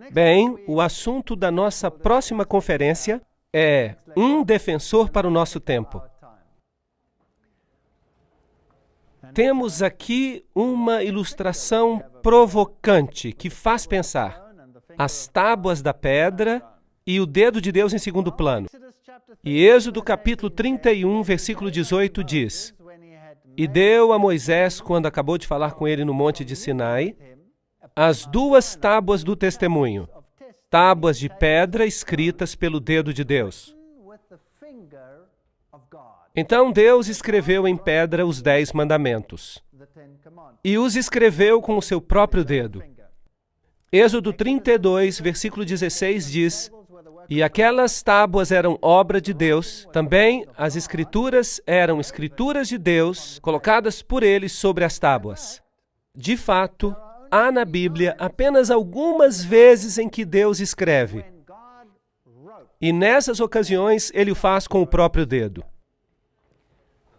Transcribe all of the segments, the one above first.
Bem, o assunto da nossa próxima conferência é um defensor para o nosso tempo. Temos aqui uma ilustração provocante que faz pensar. As tábuas da pedra e o dedo de Deus em segundo plano. E Êxodo capítulo 31, versículo 18 diz: E deu a Moisés, quando acabou de falar com ele no monte de Sinai, as duas tábuas do testemunho, tábuas de pedra escritas pelo dedo de Deus. Então Deus escreveu em pedra os 10 mandamentos, e os escreveu com o seu próprio dedo. Êxodo 32, versículo 16 diz: E aquelas tábuas eram obra de Deus, também as escrituras eram escrituras de Deus, colocadas por ele sobre as tábuas. De fato, há na Bíblia apenas algumas vezes em que Deus escreve. E nessas ocasiões, ele o faz com o próprio dedo.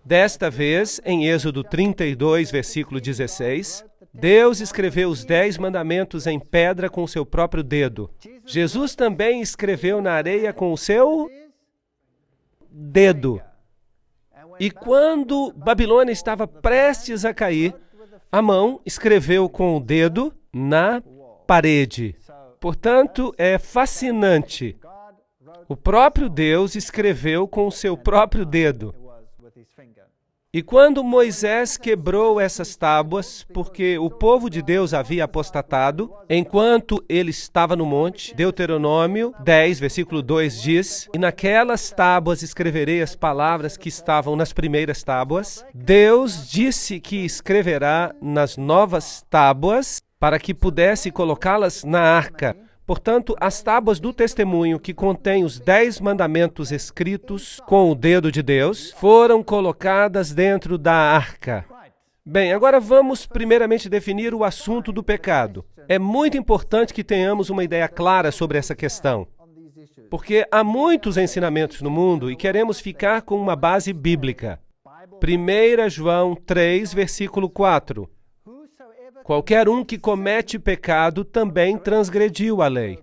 Desta vez, em Êxodo 32, versículo 16, Deus escreveu os 10 mandamentos em pedra com o seu próprio dedo. Jesus também escreveu na areia com o seu dedo. E quando Babilônia estava prestes a cair, Amão escreveu com o dedo na parede. Portanto, é fascinante. O próprio Deus escreveu com o seu próprio dedo. E quando Moisés quebrou essas tábuas, porque o povo de Deus havia apostatado, enquanto ele estava no monte, Deuteronômio 10, versículo 2 diz: E naquelas tábuas escreverei as palavras que estavam nas primeiras tábuas. Deus disse que escreverá nas novas tábuas para que pudesse colocá-las na arca. Portanto, as tábuas do testemunho que contêm os 10 mandamentos escritos com o dedo de Deus foram colocadas dentro da arca. Bem, agora vamos primeiramente definir o assunto do pecado. É muito importante que tenhamos uma ideia clara sobre essa questão, porque há muitos ensinamentos no mundo e queremos ficar com uma base bíblica. 1 João 3, versículo 4. Qualquer um que comete pecado também transgrediu a lei,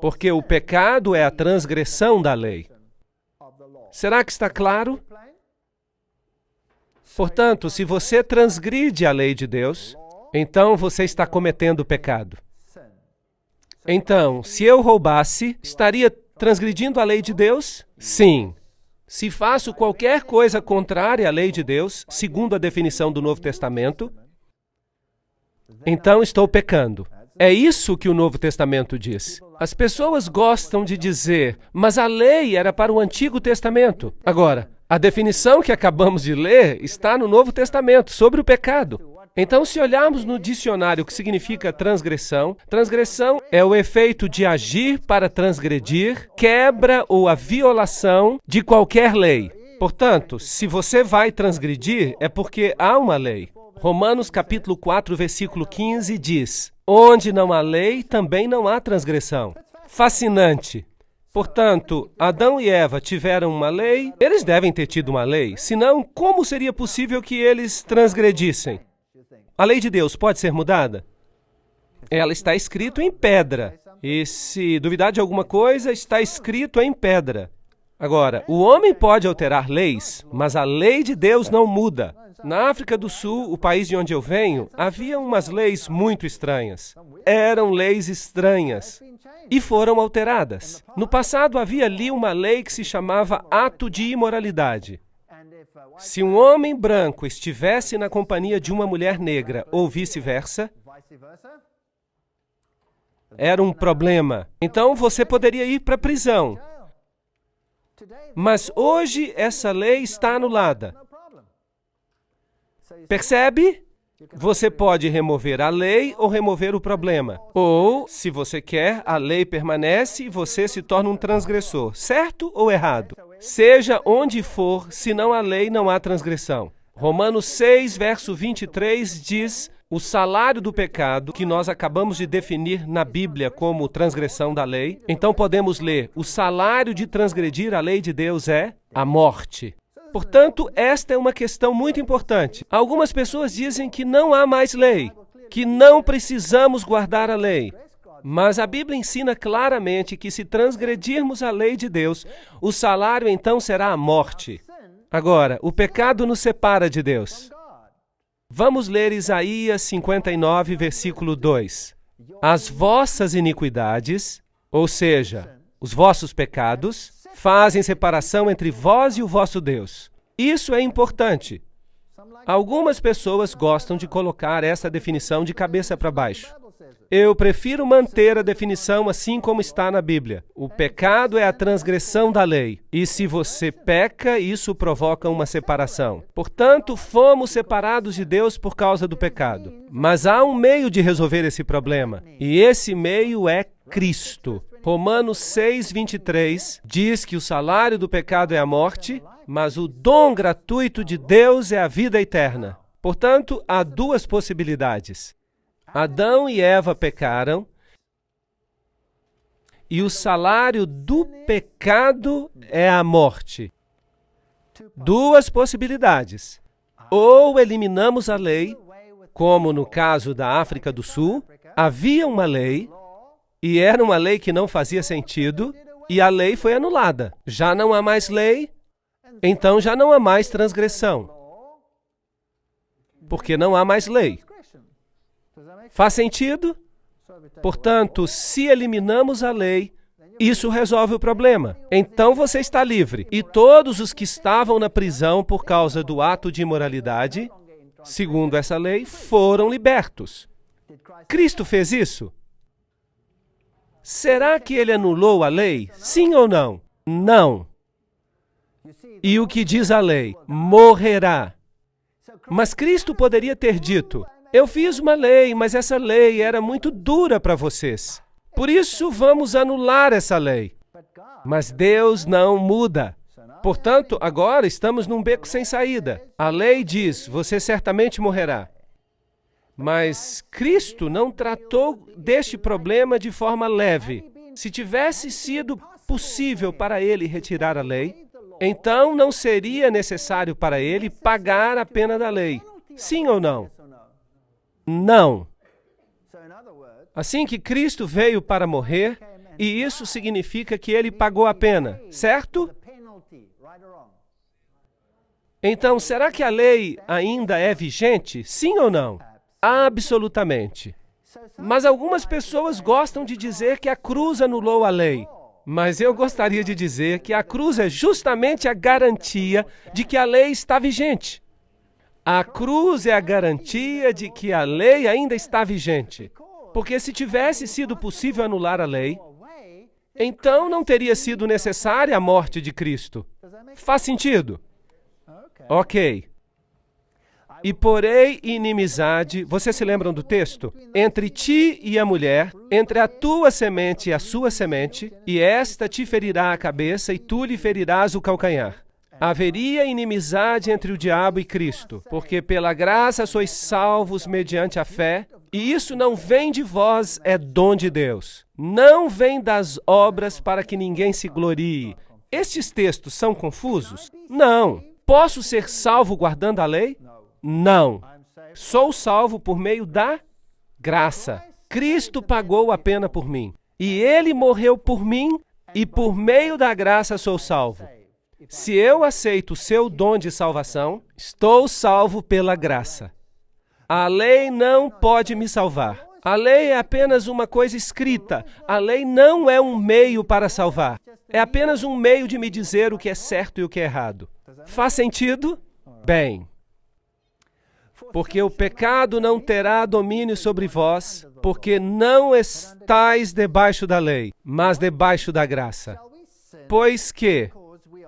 porque o pecado é a transgressão da lei. Será que está claro? Portanto, se você transgride a lei de Deus, então você está cometendo pecado. Então, se eu roubasse, estaria transgredindo a lei de Deus? Sim. Se faço qualquer coisa contrária à lei de Deus, segundo a definição do Novo Testamento, então estou pecando. É isso que o Novo Testamento diz. As pessoas gostam de dizer, mas a lei era para o Antigo Testamento. Agora, a definição que acabamos de ler está no Novo Testamento sobre o pecado. Então, se olharmos no dicionário o que significa transgressão, transgressão é o efeito de agir para transgredir, quebra ou a violação de qualquer lei. Portanto, se você vai transgredir, é porque há uma lei. Romanos capítulo 4, versículo 15 diz: Onde não há lei, também não há transgressão. Fascinante. Portanto, Adão e Eva tiveram uma lei, eles devem ter tido uma lei, senão como seria possível que eles transgredissem? A lei de Deus pode ser mudada? Ela está escrita em pedra, e se duvidar de alguma coisa, está escrito em pedra. Agora, o homem pode alterar leis, mas a lei de Deus não muda. Na África do Sul, o país de onde eu venho, havia umas leis muito estranhas. Eram leis estranhas e foram alteradas. No passado havia ali uma lei que se chamava ato de imoralidade. Se um homem branco estivesse na companhia de uma mulher negra ou vice-versa, era um problema. Então você poderia ir para a prisão. Mas hoje essa lei está anulada. Percebe? Você pode remover a lei ou remover o problema. Ou, se você quer, a lei permanece e você se torna um transgressor. Certo ou errado? Seja onde for, senão a lei não há transgressão. Romanos 6, verso 23 diz: o salário do pecado, que nós acabamos de definir na Bíblia como transgressão da lei. Então podemos ler: o salário de transgredir a lei de Deus é a morte. Portanto, esta é uma questão muito importante. Algumas pessoas dizem que não há mais lei, que não precisamos guardar a lei. Mas a Bíblia ensina claramente que se transgredirmos a lei de Deus, o salário então será a morte. Agora, o pecado nos separa de Deus. Vamos ler Isaías 59, versículo 2. As vossas iniquidades, ou seja, os vossos pecados, fazem separação entre vós e o vosso Deus. Isso é importante. Algumas pessoas gostam de colocar essa definição de cabeça para baixo. Eu prefiro manter a definição assim como está na Bíblia. O pecado é a transgressão da lei. E se você peca, isso provoca uma separação. Portanto, fomos separados de Deus por causa do pecado. Mas há um meio de resolver esse problema. E esse meio é Cristo. Romanos 6, 23 diz que o salário do pecado é a morte, mas o dom gratuito de Deus é a vida eterna. Portanto, há duas possibilidades. Adão e Eva pecaram, e o salário do pecado é a morte. Duas possibilidades. Ou eliminamos a lei, como no caso da África do Sul, havia uma lei, e era uma lei que não fazia sentido, e a lei foi anulada. Já não há mais lei, então já não há mais transgressão, porque não há mais lei. Faz sentido? Portanto, se eliminamos a lei, isso resolve o problema. Então você está livre. E todos os que estavam na prisão por causa do ato de imoralidade, segundo essa lei, foram libertos. Cristo fez isso? Será que ele anulou a lei? Sim ou não? Não. E o que diz a lei? Morrerá. Mas Cristo poderia ter dito: eu fiz uma lei, mas essa lei era muito dura para vocês. Por isso, vamos anular essa lei. Mas Deus não muda. Portanto, agora estamos num beco sem saída. A lei diz: você certamente morrerá. Mas Cristo não tratou deste problema de forma leve. Se tivesse sido possível para ele retirar a lei, então não seria necessário para ele pagar a pena da lei. Sim ou não? Não. Assim que Cristo veio para morrer, e isso significa que ele pagou a pena, certo? Então, será que a lei ainda é vigente? Sim ou não? Absolutamente. Mas algumas pessoas gostam de dizer que a cruz anulou a lei. Mas eu gostaria de dizer que a cruz é justamente a garantia de que a lei está vigente. A cruz é a garantia de que a lei ainda está vigente. Porque se tivesse sido possível anular a lei, então não teria sido necessária a morte de Cristo. Faz sentido? Ok. E porei inimizade, vocês se lembram do texto? Entre ti e a mulher, entre a tua semente e a sua semente, e esta te ferirá a cabeça e tu lhe ferirás o calcanhar. Haveria inimizade entre o diabo e Cristo, porque pela graça sois salvos mediante a fé, e isso não vem de vós, é dom de Deus. Não vem das obras para que ninguém se glorie. Estes textos são confusos? Não. Posso ser salvo guardando a lei? Não. Sou salvo por meio da graça. Cristo pagou a pena por mim, e ele morreu por mim, e por meio da graça sou salvo. Se eu aceito o seu dom de salvação, estou salvo pela graça. A lei não pode me salvar. A lei é apenas uma coisa escrita. A lei não é um meio para salvar. É apenas um meio de me dizer o que é certo e o que é errado. Faz sentido? Bem, porque o pecado não terá domínio sobre vós, porque não estáis debaixo da lei, mas debaixo da graça. Pois que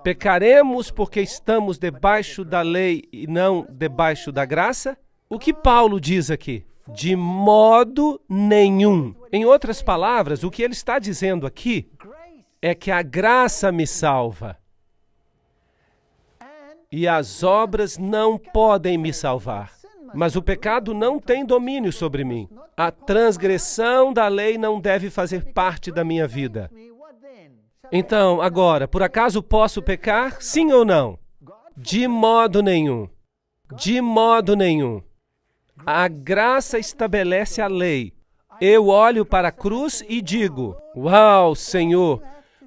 pecaremos porque estamos debaixo da lei e não debaixo da graça? O que Paulo diz aqui? De modo nenhum. Em outras palavras, o que ele está dizendo aqui é que a graça me salva. E as obras não podem me salvar. Mas o pecado não tem domínio sobre mim. A transgressão da lei não deve fazer parte da minha vida. Então, agora, por acaso posso pecar? Sim ou não? De modo nenhum. De modo nenhum. A graça estabelece a lei. Eu olho para a cruz e digo: uau, Senhor,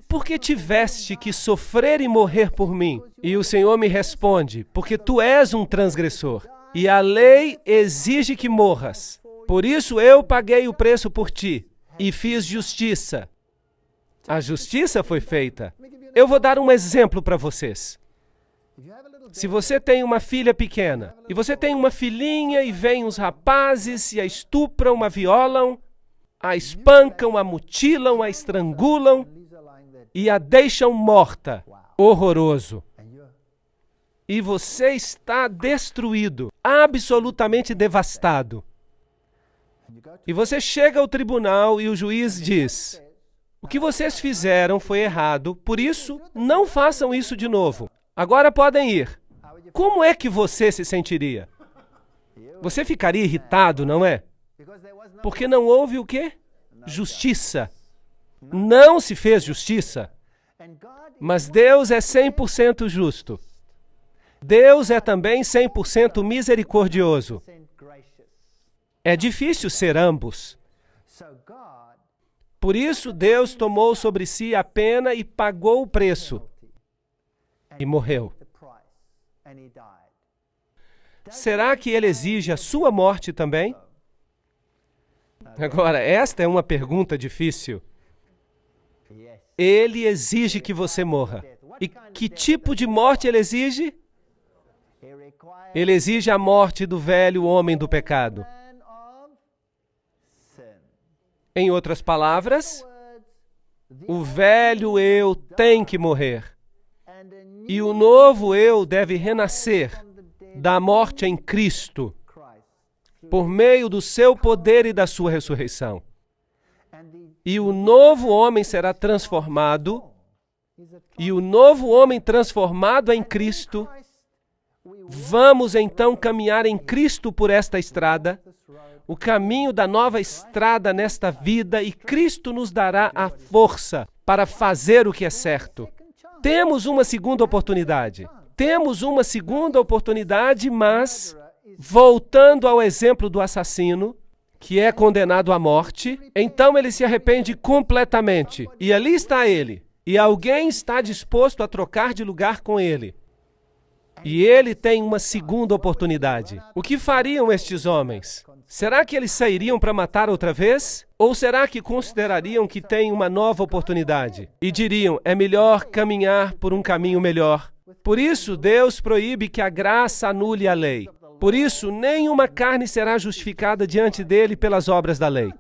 por que tiveste que sofrer e morrer por mim? E o Senhor me responde: porque tu és um transgressor, e a lei exige que morras. Por isso eu paguei o preço por ti, e fiz justiça. A justiça foi feita. Eu vou dar um exemplo para vocês. Se você tem uma filha pequena, e você tem uma filhinha e vêm uns rapazes e a estupram, a violam, a espancam, a mutilam, a estrangulam e a deixam morta. Horroroso. E você está destruído, absolutamente devastado. E você chega ao tribunal e o juiz diz: o que vocês fizeram foi errado, por isso, não façam isso de novo. Agora podem ir. Como é que você se sentiria? Você ficaria irritado, não é? Porque não houve o quê? Justiça. Não se fez justiça. Mas Deus é 100% justo. Deus é também 100% misericordioso. É difícil ser ambos. Por isso, Deus tomou sobre si a pena e pagou o preço. E morreu. Será que Ele exige a sua morte também? Agora, esta é uma pergunta difícil. Ele exige que você morra. E que tipo de morte Ele exige? Ele exige a morte do velho homem do pecado. Em outras palavras, o velho eu tem que morrer. E o novo eu deve renascer da morte em Cristo, por meio do seu poder e da sua ressurreição. E o novo homem será transformado, e o novo homem transformado em Cristo, vamos então caminhar em Cristo por esta estrada, o caminho da nova estrada nesta vida, e Cristo nos dará a força para fazer o que é certo. Temos uma segunda oportunidade. Temos uma segunda oportunidade, mas, voltando ao exemplo do assassino, que é condenado à morte, então ele se arrepende completamente. E ali está ele. E alguém está disposto a trocar de lugar com ele. E ele tem uma segunda oportunidade. O que fariam estes homens? Será que eles sairiam para matar outra vez? Ou será que considerariam que têm uma nova oportunidade? E diriam: é melhor caminhar por um caminho melhor. Por isso, Deus proíbe que a graça anule a lei. Por isso, nenhuma carne será justificada diante dele pelas obras da lei.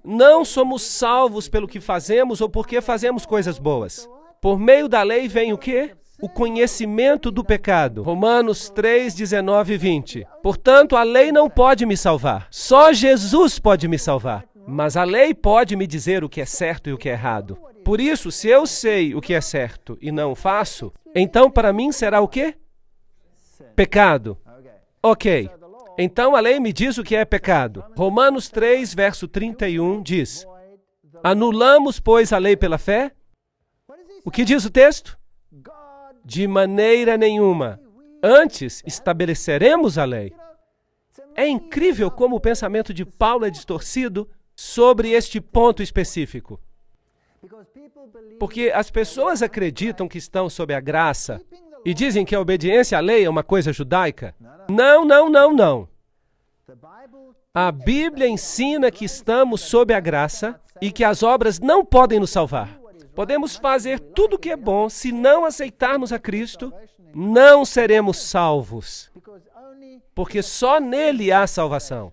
Não somos salvos pelo que fazemos ou porque fazemos coisas boas. Por meio da lei vem o quê? O conhecimento do pecado. Romanos 3, 19 e 20. Portanto, a lei não pode me salvar. Só Jesus pode me salvar. Mas a lei pode me dizer o que é certo e o que é errado. Por isso, se eu sei o que é certo e não faço, então para mim será o quê? Pecado. Ok. Então a lei me diz o que é pecado. Romanos 3, verso 31 diz: anulamos, pois, a lei pela fé? O que diz o texto? De maneira nenhuma. Antes, estabeleceremos a lei. É incrível como o pensamento de Paulo é distorcido sobre este ponto específico. Porque as pessoas acreditam que estão sob a graça e dizem que a obediência à lei é uma coisa judaica. Não, não, não, não. A Bíblia ensina que estamos sob a graça e que as obras não podem nos salvar. Podemos fazer tudo o que é bom, se não aceitarmos a Cristo, não seremos salvos. Porque só nele há salvação.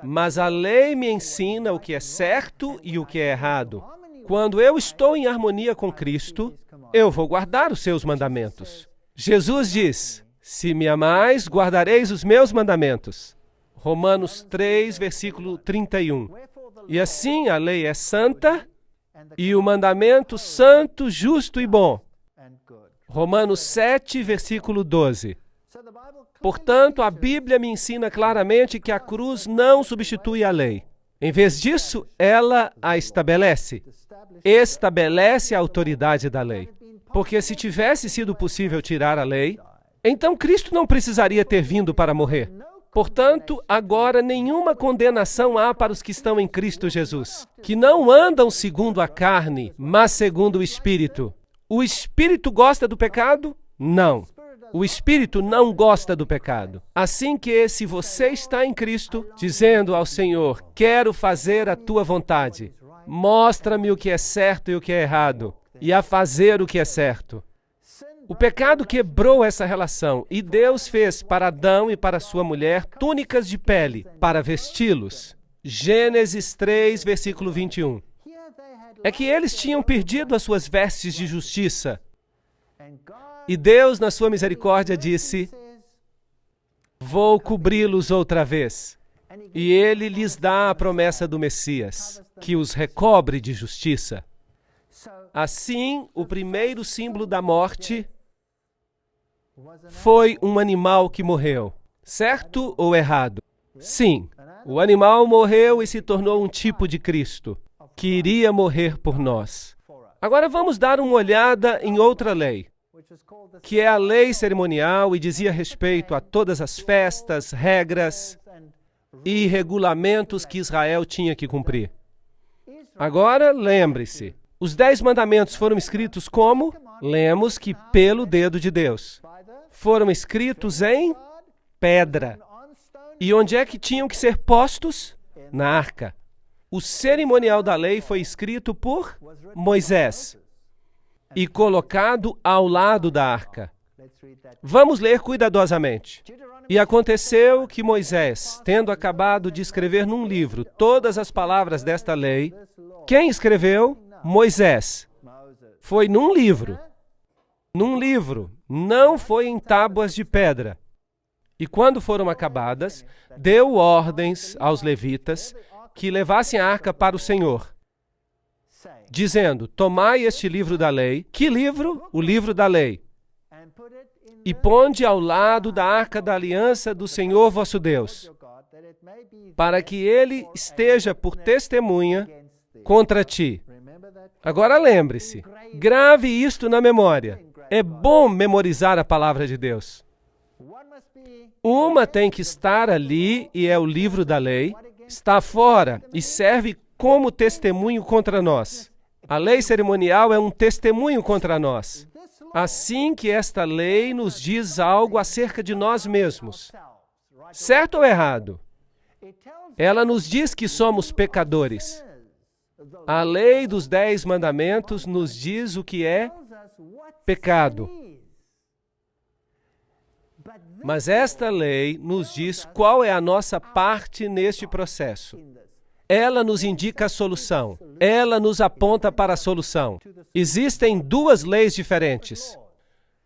Mas a lei me ensina o que é certo e o que é errado. Quando eu estou em harmonia com Cristo, eu vou guardar os seus mandamentos. Jesus diz: se me amais, guardareis os meus mandamentos. Romanos 3, versículo 31. E assim a lei é santa e o mandamento santo, justo e bom. Romanos 7, versículo 12. Portanto, a Bíblia me ensina claramente que a cruz não substitui a lei. Em vez disso, ela a estabelece. Estabelece a autoridade da lei. Porque se tivesse sido possível tirar a lei, então Cristo não precisaria ter vindo para morrer. Portanto, agora nenhuma condenação há para os que estão em Cristo Jesus, que não andam segundo a carne, mas segundo o Espírito. O Espírito gosta do pecado? Não. O Espírito não gosta do pecado. Assim que, se você está em Cristo, dizendo ao Senhor, quero fazer a tua vontade, mostra-me o que é certo e o que é errado, e a fazer o que é certo. O pecado quebrou essa relação, e Deus fez para Adão e para sua mulher túnicas de pele, para vesti-los. Gênesis 3, versículo 21. É que eles tinham perdido as suas vestes de justiça. E Deus, na sua misericórdia, disse, vou cobri-los outra vez. E Ele lhes dá a promessa do Messias, que os recobre de justiça. Assim, o primeiro símbolo da morte foi um animal que morreu. Certo ou errado? Sim, o animal morreu e se tornou um tipo de Cristo, que iria morrer por nós. Agora vamos dar uma olhada em outra lei, que é a lei cerimonial e dizia respeito a todas as festas, regras e regulamentos que Israel tinha que cumprir. Agora, lembre-se, os 10 mandamentos foram escritos como? Lemos que pelo dedo de Deus. Foram escritos em pedra. E onde é que tinham que ser postos? Na arca. O cerimonial da lei foi escrito por Moisés e colocado ao lado da arca. Vamos ler cuidadosamente. E aconteceu que Moisés, tendo acabado de escrever num livro todas as palavras desta lei, quem escreveu? Moisés. Foi num livro. Num livro, não foi em tábuas de pedra. E quando foram acabadas, deu ordens aos levitas que levassem a arca para o Senhor, dizendo, tomai este livro da lei. Que livro? O livro da lei. E ponde ao lado da arca da aliança do Senhor vosso Deus, para que ele esteja por testemunha contra ti. Agora lembre-se, grave isto na memória. É bom memorizar a palavra de Deus. Uma tem que estar ali e é o livro da lei, está fora e serve como testemunho contra nós. A lei cerimonial é um testemunho contra nós. Assim que esta lei nos diz algo acerca de nós mesmos. Certo ou errado? Ela nos diz que somos pecadores. A lei dos 10 mandamentos nos diz o que é pecado. Mas esta lei nos diz qual é a nossa parte neste processo. Ela nos indica a solução. Ela nos aponta para a solução. Existem 2 leis diferentes.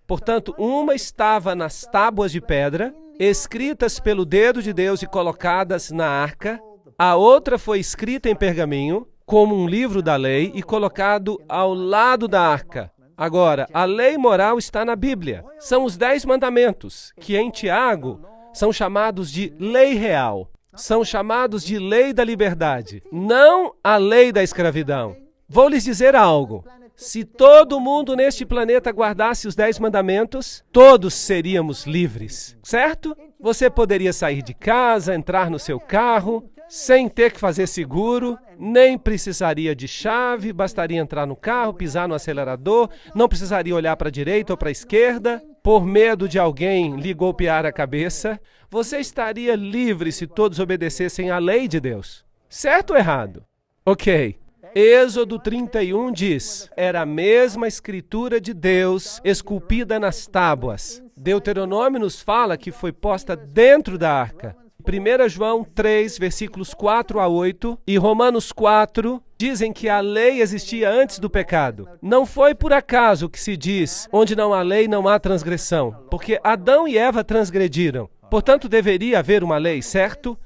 Portanto, uma estava nas tábuas de pedra, escritas pelo dedo de Deus e colocadas na arca. A outra foi escrita em pergaminho, como um livro da lei, e colocado ao lado da arca. Agora, a lei moral está na Bíblia. São os 10 mandamentos, que em Tiago são chamados de lei real. São chamados de lei da liberdade, não a lei da escravidão. Vou lhes dizer algo. Se todo mundo neste planeta guardasse os 10 mandamentos, todos seríamos livres, certo? Você poderia sair de casa, entrar no seu carro, sem ter que fazer seguro, nem precisaria de chave, bastaria entrar no carro, pisar no acelerador, não precisaria olhar para a direita ou para a esquerda, por medo de alguém lhe golpear a cabeça. Você estaria livre se todos obedecessem à lei de Deus. Certo ou errado? Ok. Êxodo 31 diz, era a mesma escritura de Deus esculpida nas tábuas. Deuteronômio nos fala que foi posta dentro da arca. 1 João 3, versículos 4 a 8 e Romanos 4 dizem que a lei existia antes do pecado. Não foi por acaso que se diz, onde não há lei, não há transgressão, porque Adão e Eva transgrediram. Portanto, deveria haver uma lei, certo?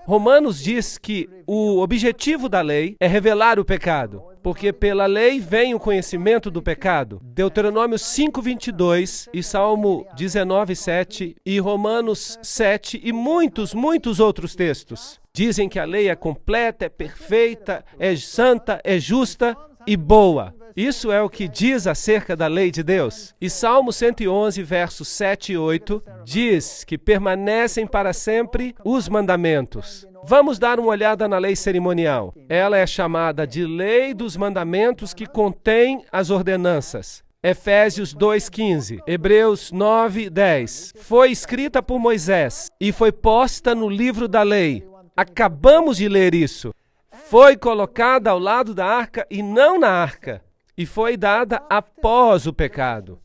Romanos diz que o objetivo da lei é revelar o pecado, porque pela lei vem o conhecimento do pecado. Deuteronômio 5:22 e Salmo 19:7 e Romanos 7 e muitos outros textos dizem que a lei é completa, é perfeita, é santa, é justa e boa. Isso é o que diz acerca da lei de Deus. E Salmo 111, versos 7 e 8, diz que permanecem para sempre os mandamentos. Vamos dar uma olhada na lei cerimonial. Ela é chamada de lei dos mandamentos que contém as ordenanças. Efésios 2:15, Hebreus 9:10. Foi escrita por Moisés e foi posta no livro da lei. Acabamos de ler isso. Foi colocada ao lado da arca e não na arca. E foi dada após o pecado.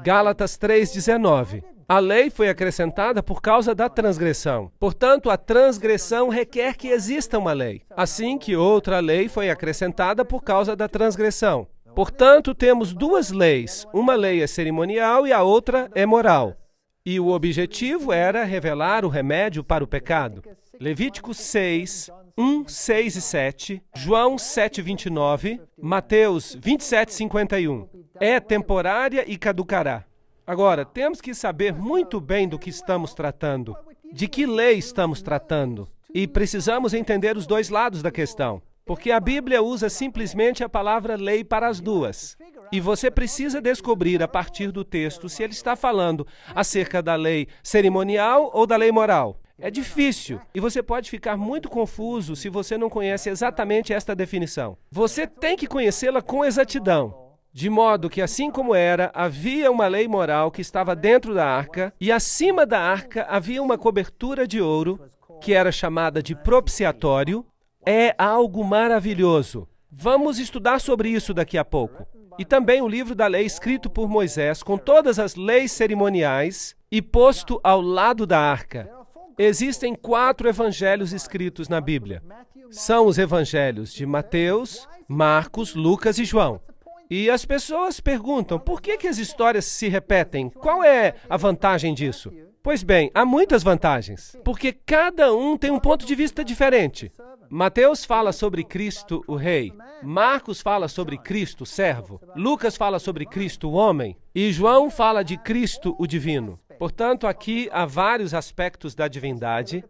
Gálatas 3:19. A lei foi acrescentada por causa da transgressão. Portanto, a transgressão requer que exista uma lei. Assim que outra lei foi acrescentada por causa da transgressão. Portanto, temos duas leis. Uma lei é cerimonial e a outra é moral. E o objetivo era revelar o remédio para o pecado. Levítico 6, 1, 6 e 7, João 7, 29, Mateus 27, 51. É temporária e caducará. Agora, temos que saber muito bem do que estamos tratando, de que lei estamos tratando. E precisamos entender os dois lados da questão, porque a Bíblia usa simplesmente a palavra lei para as duas. E você precisa descobrir a partir do texto se ele está falando acerca da lei cerimonial ou da lei moral. É difícil e você pode ficar muito confuso se você não conhece exatamente esta definição. Você tem que conhecê-la com exatidão, de modo que, assim como era, havia uma lei moral que estava dentro da arca e acima da arca havia uma cobertura de ouro que era chamada de propiciatório. É algo maravilhoso. Vamos estudar sobre isso daqui a pouco. E também o livro da lei escrito por Moisés com todas as leis cerimoniais e posto ao lado da arca. Existem 4 evangelhos escritos na Bíblia. São os evangelhos de Mateus, Marcos, Lucas e João. E as pessoas perguntam, por que as histórias se repetem? Qual é a vantagem disso? Pois bem, há muitas vantagens, porque cada um tem um ponto de vista diferente. Mateus fala sobre Cristo, o Rei. Marcos fala sobre Cristo, o servo. Lucas fala sobre Cristo, o homem. E João fala de Cristo, o divino. Portanto, aqui há vários aspectos da divindade.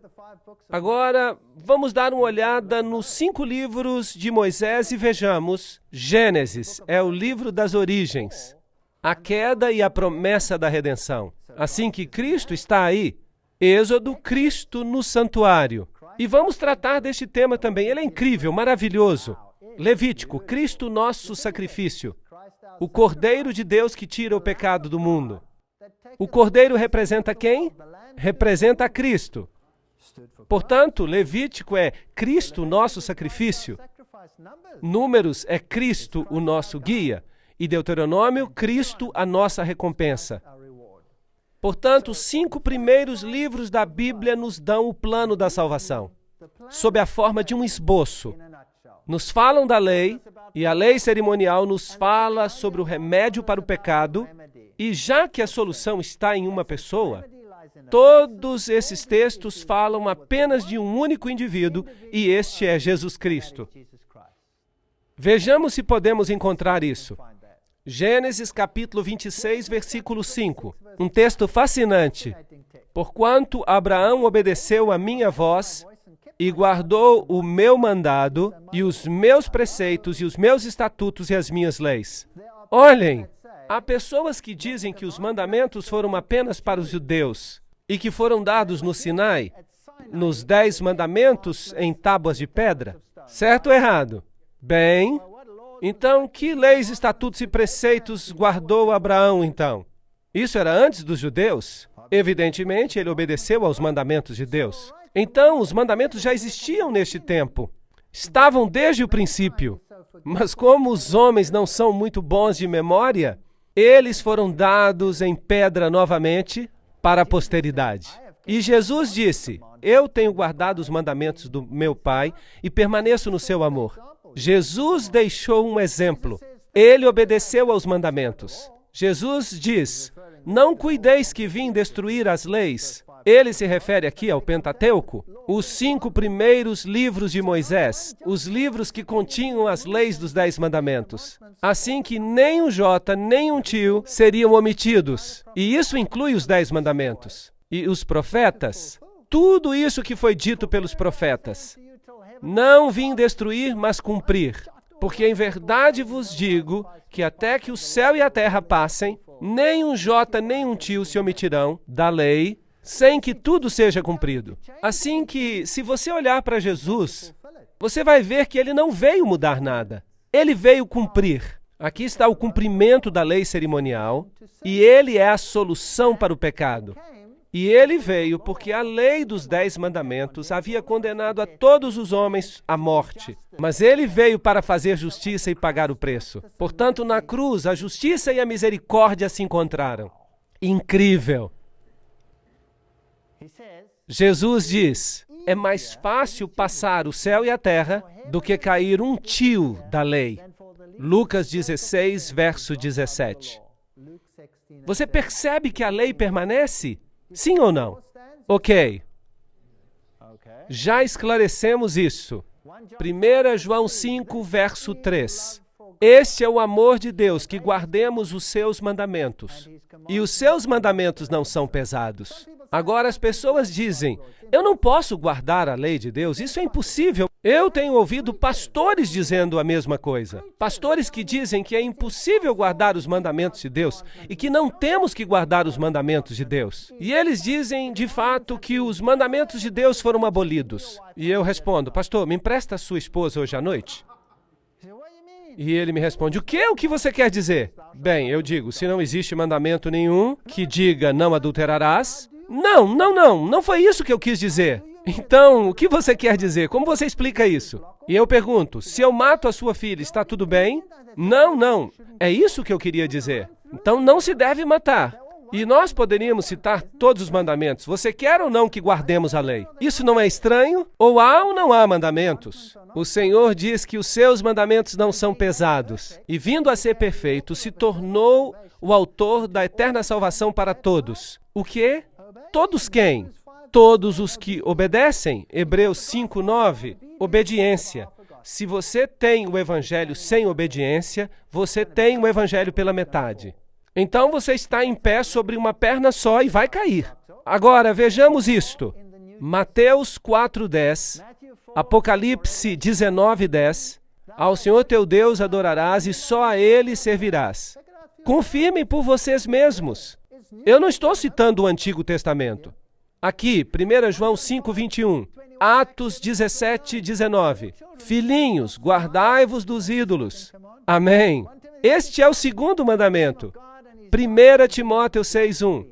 Agora, vamos dar uma olhada nos 5 livros de Moisés e vejamos. Gênesis é o livro das origens, a queda e a promessa da redenção. Assim que Cristo está aí. Êxodo, Cristo no santuário. E vamos tratar deste tema também. Ele é incrível, maravilhoso. Levítico, Cristo nosso sacrifício. O Cordeiro de Deus que tira o pecado do mundo. O Cordeiro representa quem? Representa a Cristo. Portanto, Levítico é Cristo, nosso sacrifício. Números é Cristo, o nosso guia. E Deuteronômio, Cristo, a nossa recompensa. Portanto, os 5 primeiros livros da Bíblia nos dão o plano da salvação, sob a forma de um esboço. Nos falam da lei, e a lei cerimonial nos fala sobre o remédio para o pecado, e já que a solução está em uma pessoa, todos esses textos falam apenas de um único indivíduo, e este é Jesus Cristo. Vejamos se podemos encontrar isso. Gênesis capítulo 26, versículo 5. Um texto fascinante. Porquanto Abraão obedeceu a minha voz e guardou o meu mandado e os meus preceitos e os meus estatutos e as minhas leis. Olhem, há pessoas que dizem que os mandamentos foram apenas para os judeus e que foram dados no Sinai, nos 10 mandamentos em tábuas de pedra. Certo ou errado? Bem, então que leis, estatutos e preceitos guardou Abraão então? Isso era antes dos judeus? Evidentemente, ele obedeceu aos mandamentos de Deus. Então, os mandamentos já existiam neste tempo. Estavam desde o princípio. Mas como os homens não são muito bons de memória, eles foram dados em pedra novamente para a posteridade. E Jesus disse, eu tenho guardado os mandamentos do meu Pai e permaneço no seu amor. Jesus deixou um exemplo. Ele obedeceu aos mandamentos. Jesus diz, não cuideis que vim destruir as leis. Ele se refere aqui ao Pentateuco, os 5 primeiros livros de Moisés, os livros que continham as leis dos 10 mandamentos. Assim que nem um jota, nem um tio seriam omitidos. E isso inclui os 10 mandamentos. E os profetas, tudo isso que foi dito pelos profetas. Não vim destruir, mas cumprir. Porque em verdade vos digo que até que o céu e a terra passem, nem um jota nem um tio se omitirão da lei, sem que tudo seja cumprido. Assim que, se você olhar para Jesus, você vai ver que ele não veio mudar nada. Ele veio cumprir. Aqui está o cumprimento da lei cerimonial, e ele é a solução para o pecado. E ele veio porque a lei dos 10 mandamentos havia condenado a todos os homens à morte. Mas ele veio para fazer justiça e pagar o preço. Portanto, na cruz, a justiça e a misericórdia se encontraram. Incrível! Jesus diz, é mais fácil passar o céu e a terra do que cair um tio da lei. Lucas 16, verso 17. Você percebe que a lei permanece? Sim ou não? Ok. Já esclarecemos isso. 1 João 5, verso 3. Este é o amor de Deus, que guardemos os seus mandamentos. E os seus mandamentos não são pesados. Agora as pessoas dizem, eu não posso guardar a lei de Deus, isso é impossível. Eu tenho ouvido pastores dizendo a mesma coisa. Pastores que dizem que é impossível guardar os mandamentos de Deus e que não temos que guardar os mandamentos de Deus. E eles dizem, de fato, que os mandamentos de Deus foram abolidos. E eu respondo, pastor, me empresta a sua esposa hoje à noite? E ele me responde, o quê? O que você quer dizer? Bem, eu digo, se não existe mandamento nenhum que diga não adulterarás, não foi isso que eu quis dizer. Então, o que você quer dizer? Como você explica isso? E eu pergunto, se eu mato a sua filha, está tudo bem? Não, é isso que eu queria dizer. Então, não se deve matar. E nós poderíamos citar todos os mandamentos. Você quer ou não que guardemos a lei? Isso não é estranho? Ou não há mandamentos? O Senhor diz que os seus mandamentos não são pesados. E vindo a ser perfeito, se tornou o autor da eterna salvação para todos. O quê? Todos quem? Todos os que obedecem. Hebreus 5:9. Obediência. Se você tem o evangelho sem obediência, você tem o evangelho pela metade. Então você está em pé sobre uma perna só e vai cair. Agora, vejamos isto. Mateus 4:10, Apocalipse 19:10. Ao Senhor teu Deus adorarás e só a Ele servirás. Confirmem por vocês mesmos. Eu não estou citando o Antigo Testamento. Aqui, 1 João 5:21, Atos 17:19. Filhinhos, guardai-vos dos ídolos. Amém. Este é o segundo mandamento. 1 Timóteo 6:1.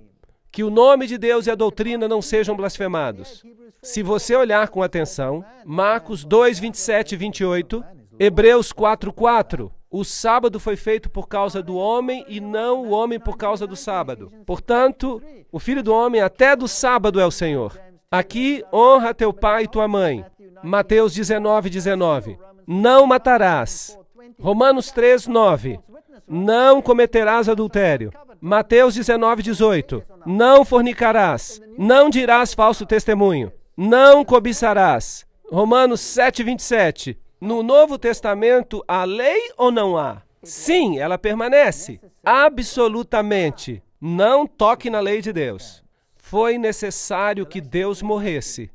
Que o nome de Deus e a doutrina não sejam blasfemados. Se você olhar com atenção, Marcos 2:27 e 28, Hebreus 4:4. O sábado foi feito por causa do homem e não o homem por causa do sábado. Portanto, o Filho do Homem até do sábado é o Senhor. Aqui, honra teu pai e tua mãe. Mateus 19:19. Não matarás. Romanos 3:9. Não cometerás adultério. Mateus 19:18. Não fornicarás. Não dirás falso testemunho. Não cobiçarás. Romanos 7:27. No Novo Testamento, há lei ou não há? Sim, ela permanece. Absolutamente. Não toque na lei de Deus. Foi necessário que Deus morresse,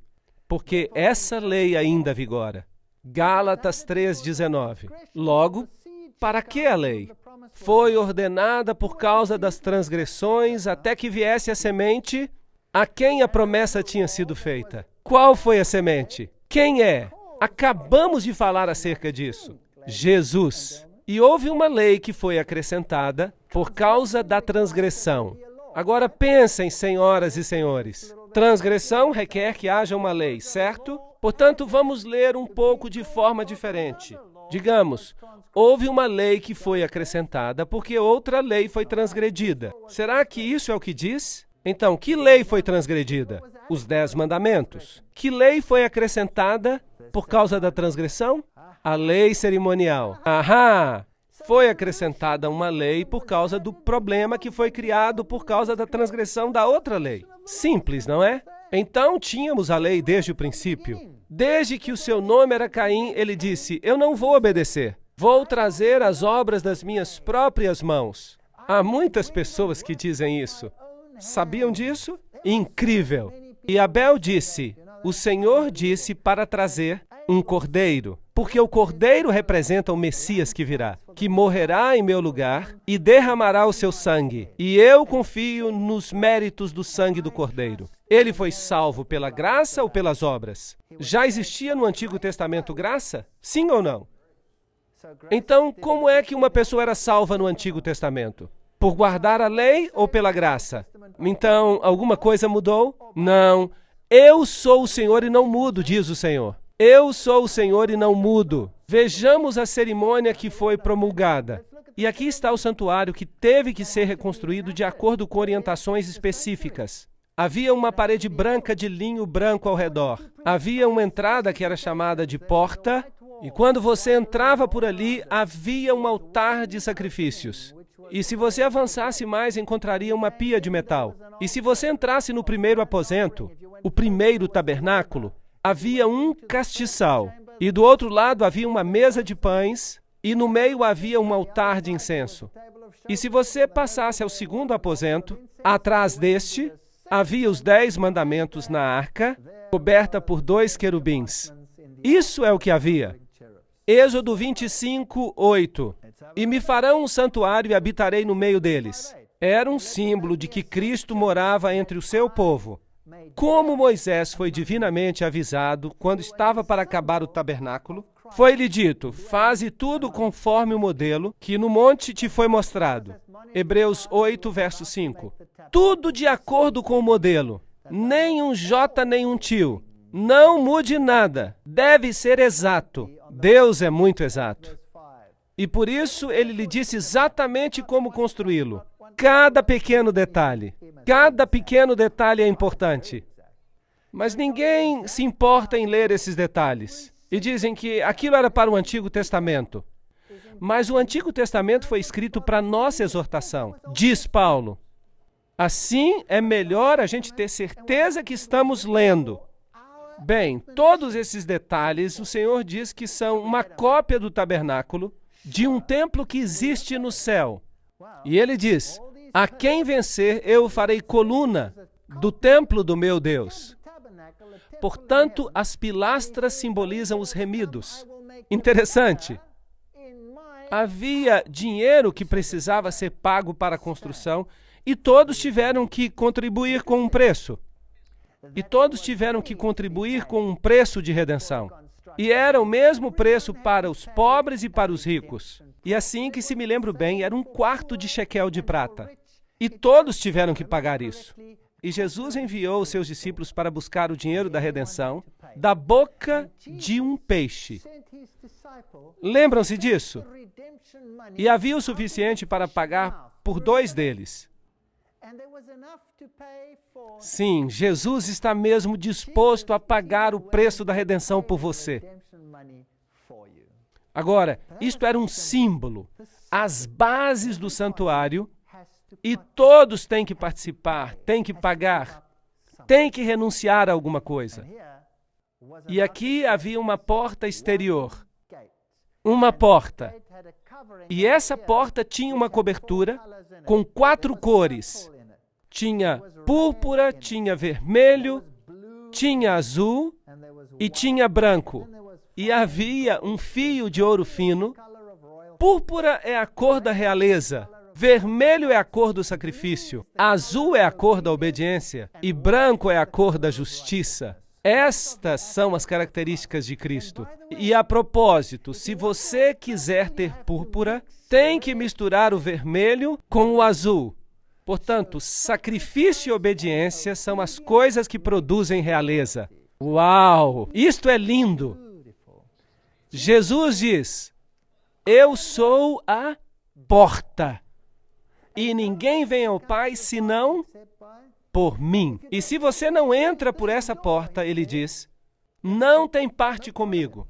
porque essa lei ainda vigora. Gálatas 3:19. Logo, para que a lei? Foi ordenada por causa das transgressões até que viesse a semente a quem a promessa tinha sido feita. Qual foi a semente? Quem é? Acabamos de falar acerca disso. Jesus. E houve uma lei que foi acrescentada por causa da transgressão. Agora pensem, senhoras e senhores. Transgressão requer que haja uma lei, certo? Portanto, vamos ler um pouco de forma diferente. Digamos, houve uma lei que foi acrescentada porque outra lei foi transgredida. Será que isso é o que diz? Então, que lei foi transgredida? Os 10 mandamentos. Que lei foi acrescentada por causa da transgressão? A lei cerimonial. Ahá! Foi acrescentada uma lei por causa do problema que foi criado por causa da transgressão da outra lei. Simples, não é? Então, tínhamos a lei desde o princípio. Desde que o seu nome era Caim, ele disse, eu não vou obedecer. Vou trazer as obras das minhas próprias mãos. Há muitas pessoas que dizem isso. Sabiam disso? Incrível! E Abel disse, o Senhor disse para trazer um cordeiro, porque o cordeiro representa o Messias que virá, que morrerá em meu lugar e derramará o seu sangue. E eu confio nos méritos do sangue do cordeiro. Ele foi salvo pela graça ou pelas obras? Já existia no Antigo Testamento graça? Sim ou não? Então, como é que uma pessoa era salva no Antigo Testamento? Por guardar a lei ou pela graça? Então, alguma coisa mudou? Não. Eu sou o Senhor e não mudo, diz o Senhor. Eu sou o Senhor e não mudo. Vejamos a cerimônia que foi promulgada. E aqui está o santuário que teve que ser reconstruído de acordo com orientações específicas. Havia uma parede branca de linho branco ao redor. Havia uma entrada que era chamada de porta, e quando você entrava por ali, havia um altar de sacrifícios. E se você avançasse mais, encontraria uma pia de metal. E se você entrasse no primeiro aposento, o primeiro tabernáculo, havia um castiçal. E do outro lado havia uma mesa de pães, e no meio havia um altar de incenso. E se você passasse ao segundo aposento, atrás deste, havia os 10 mandamentos na arca, coberta por 2 querubins. Isso é o que havia. Êxodo 25, 8. E me farão um santuário e habitarei no meio deles. Era um símbolo de que Cristo morava entre o seu povo. Como Moisés foi divinamente avisado quando estava para acabar o tabernáculo, foi-lhe dito: faze tudo conforme o modelo que no monte te foi mostrado. Hebreus 8, verso 5. Tudo de acordo com o modelo. Nem um jota, nem um tio. Não mude nada. Deve ser exato. Deus é muito exato. E por isso ele lhe disse exatamente como construí-lo. Cada pequeno detalhe é importante. Mas ninguém se importa em ler esses detalhes. E dizem que aquilo era para o Antigo Testamento. Mas o Antigo Testamento foi escrito para nossa exortação. Diz Paulo. Assim é melhor a gente ter certeza que estamos lendo. Bem, todos esses detalhes, o Senhor diz que são uma cópia do tabernáculo de um templo que existe no céu. E ele diz: a quem vencer, eu farei coluna do templo do meu Deus. Portanto, as pilastras simbolizam os remidos. Interessante. Havia dinheiro que precisava ser pago para a construção e todos tiveram que contribuir com um preço. E todos tiveram que contribuir com um preço de redenção. E era o mesmo preço para os pobres e para os ricos. E assim que, se me lembro bem, era 1/4 de shekel de prata. E todos tiveram que pagar isso. E Jesus enviou os seus discípulos para buscar o dinheiro da redenção da boca de um peixe. Lembram-se disso? E havia o suficiente para pagar por 2 deles. Sim, Jesus está mesmo disposto a pagar o preço da redenção por você. Agora, isto era um símbolo, as bases do santuário, e todos têm que participar, têm que pagar, têm que renunciar a alguma coisa. E aqui havia uma porta exterior, uma porta. E essa porta tinha uma cobertura com 4 cores. Tinha púrpura, tinha vermelho, tinha azul e tinha branco. E havia um fio de ouro fino. Púrpura é a cor da realeza. Vermelho é a cor do sacrifício. Azul é a cor da obediência. E branco é a cor da justiça. Estas são as características de Cristo. E a propósito, se você quiser ter púrpura, tem que misturar o vermelho com o azul. Portanto, sacrifício e obediência são as coisas que produzem realeza. Uau! Isto é lindo! Jesus diz: eu sou a porta, e ninguém vem ao Pai senão por mim. E se você não entra por essa porta, ele diz, não tem parte comigo.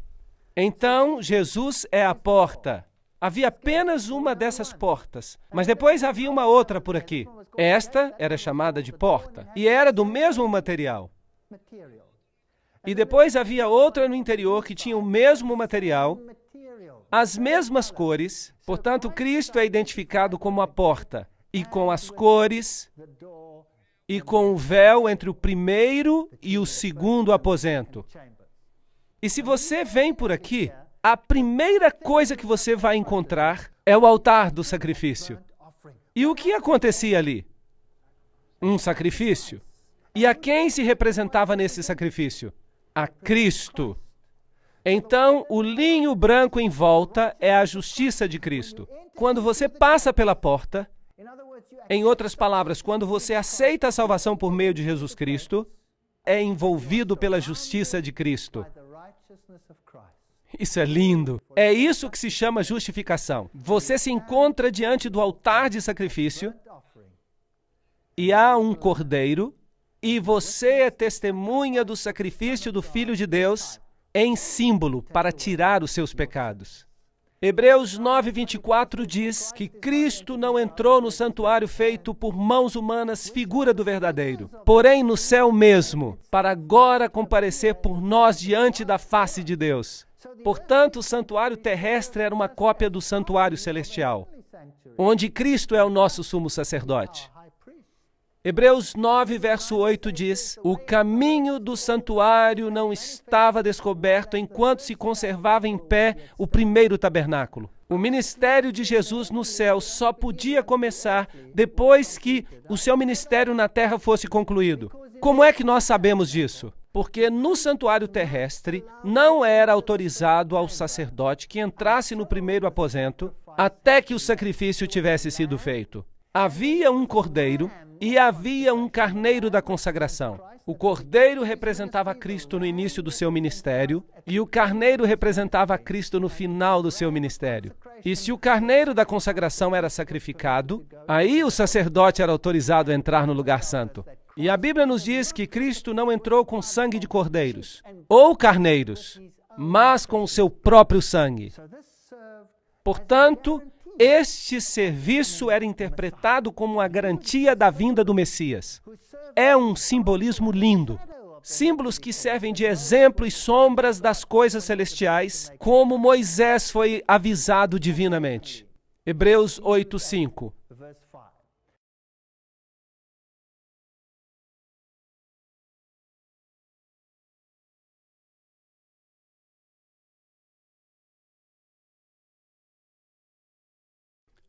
Então, Jesus é a porta. Havia apenas uma dessas portas, mas depois havia uma outra por aqui. Esta era chamada de porta, e era do mesmo material. E depois havia outra no interior que tinha o mesmo material, as mesmas cores. Portanto, Cristo é identificado como a porta, e com as cores, e com o véu entre o primeiro e o segundo aposento. E se você vem por aqui, a primeira coisa que você vai encontrar é o altar do sacrifício. E o que acontecia ali? Um sacrifício. E a quem se representava nesse sacrifício? A Cristo. Então, o linho branco em volta é a justiça de Cristo. Quando você passa pela porta, em outras palavras, quando você aceita a salvação por meio de Jesus Cristo, é envolvido pela justiça de Cristo. Isso é lindo. É isso que se chama justificação. Você se encontra diante do altar de sacrifício e há um cordeiro e você é testemunha do sacrifício do Filho de Deus em símbolo para tirar os seus pecados. Hebreus 9:24 diz que Cristo não entrou no santuário feito por mãos humanas, figura do verdadeiro, porém no céu mesmo, para agora comparecer por nós diante da face de Deus. Portanto, o santuário terrestre era uma cópia do santuário celestial, onde Cristo é o nosso sumo sacerdote. Hebreus 9, verso 8 diz: o caminho do santuário não estava descoberto enquanto se conservava em pé o primeiro tabernáculo. O ministério de Jesus no céu só podia começar depois que o seu ministério na terra fosse concluído. Como é que nós sabemos disso? Porque no santuário terrestre não era autorizado ao sacerdote que entrasse no primeiro aposento até que o sacrifício tivesse sido feito. Havia um cordeiro e havia um carneiro da consagração. O cordeiro representava Cristo no início do seu ministério e o carneiro representava Cristo no final do seu ministério. E se o carneiro da consagração era sacrificado, aí o sacerdote era autorizado a entrar no lugar santo. E a Bíblia nos diz que Cristo não entrou com sangue de cordeiros ou carneiros, mas com o seu próprio sangue. Portanto, este serviço era interpretado como uma garantia da vinda do Messias. É um simbolismo lindo. Símbolos que servem de exemplo e sombras das coisas celestiais, como Moisés foi avisado divinamente. Hebreus 8:5.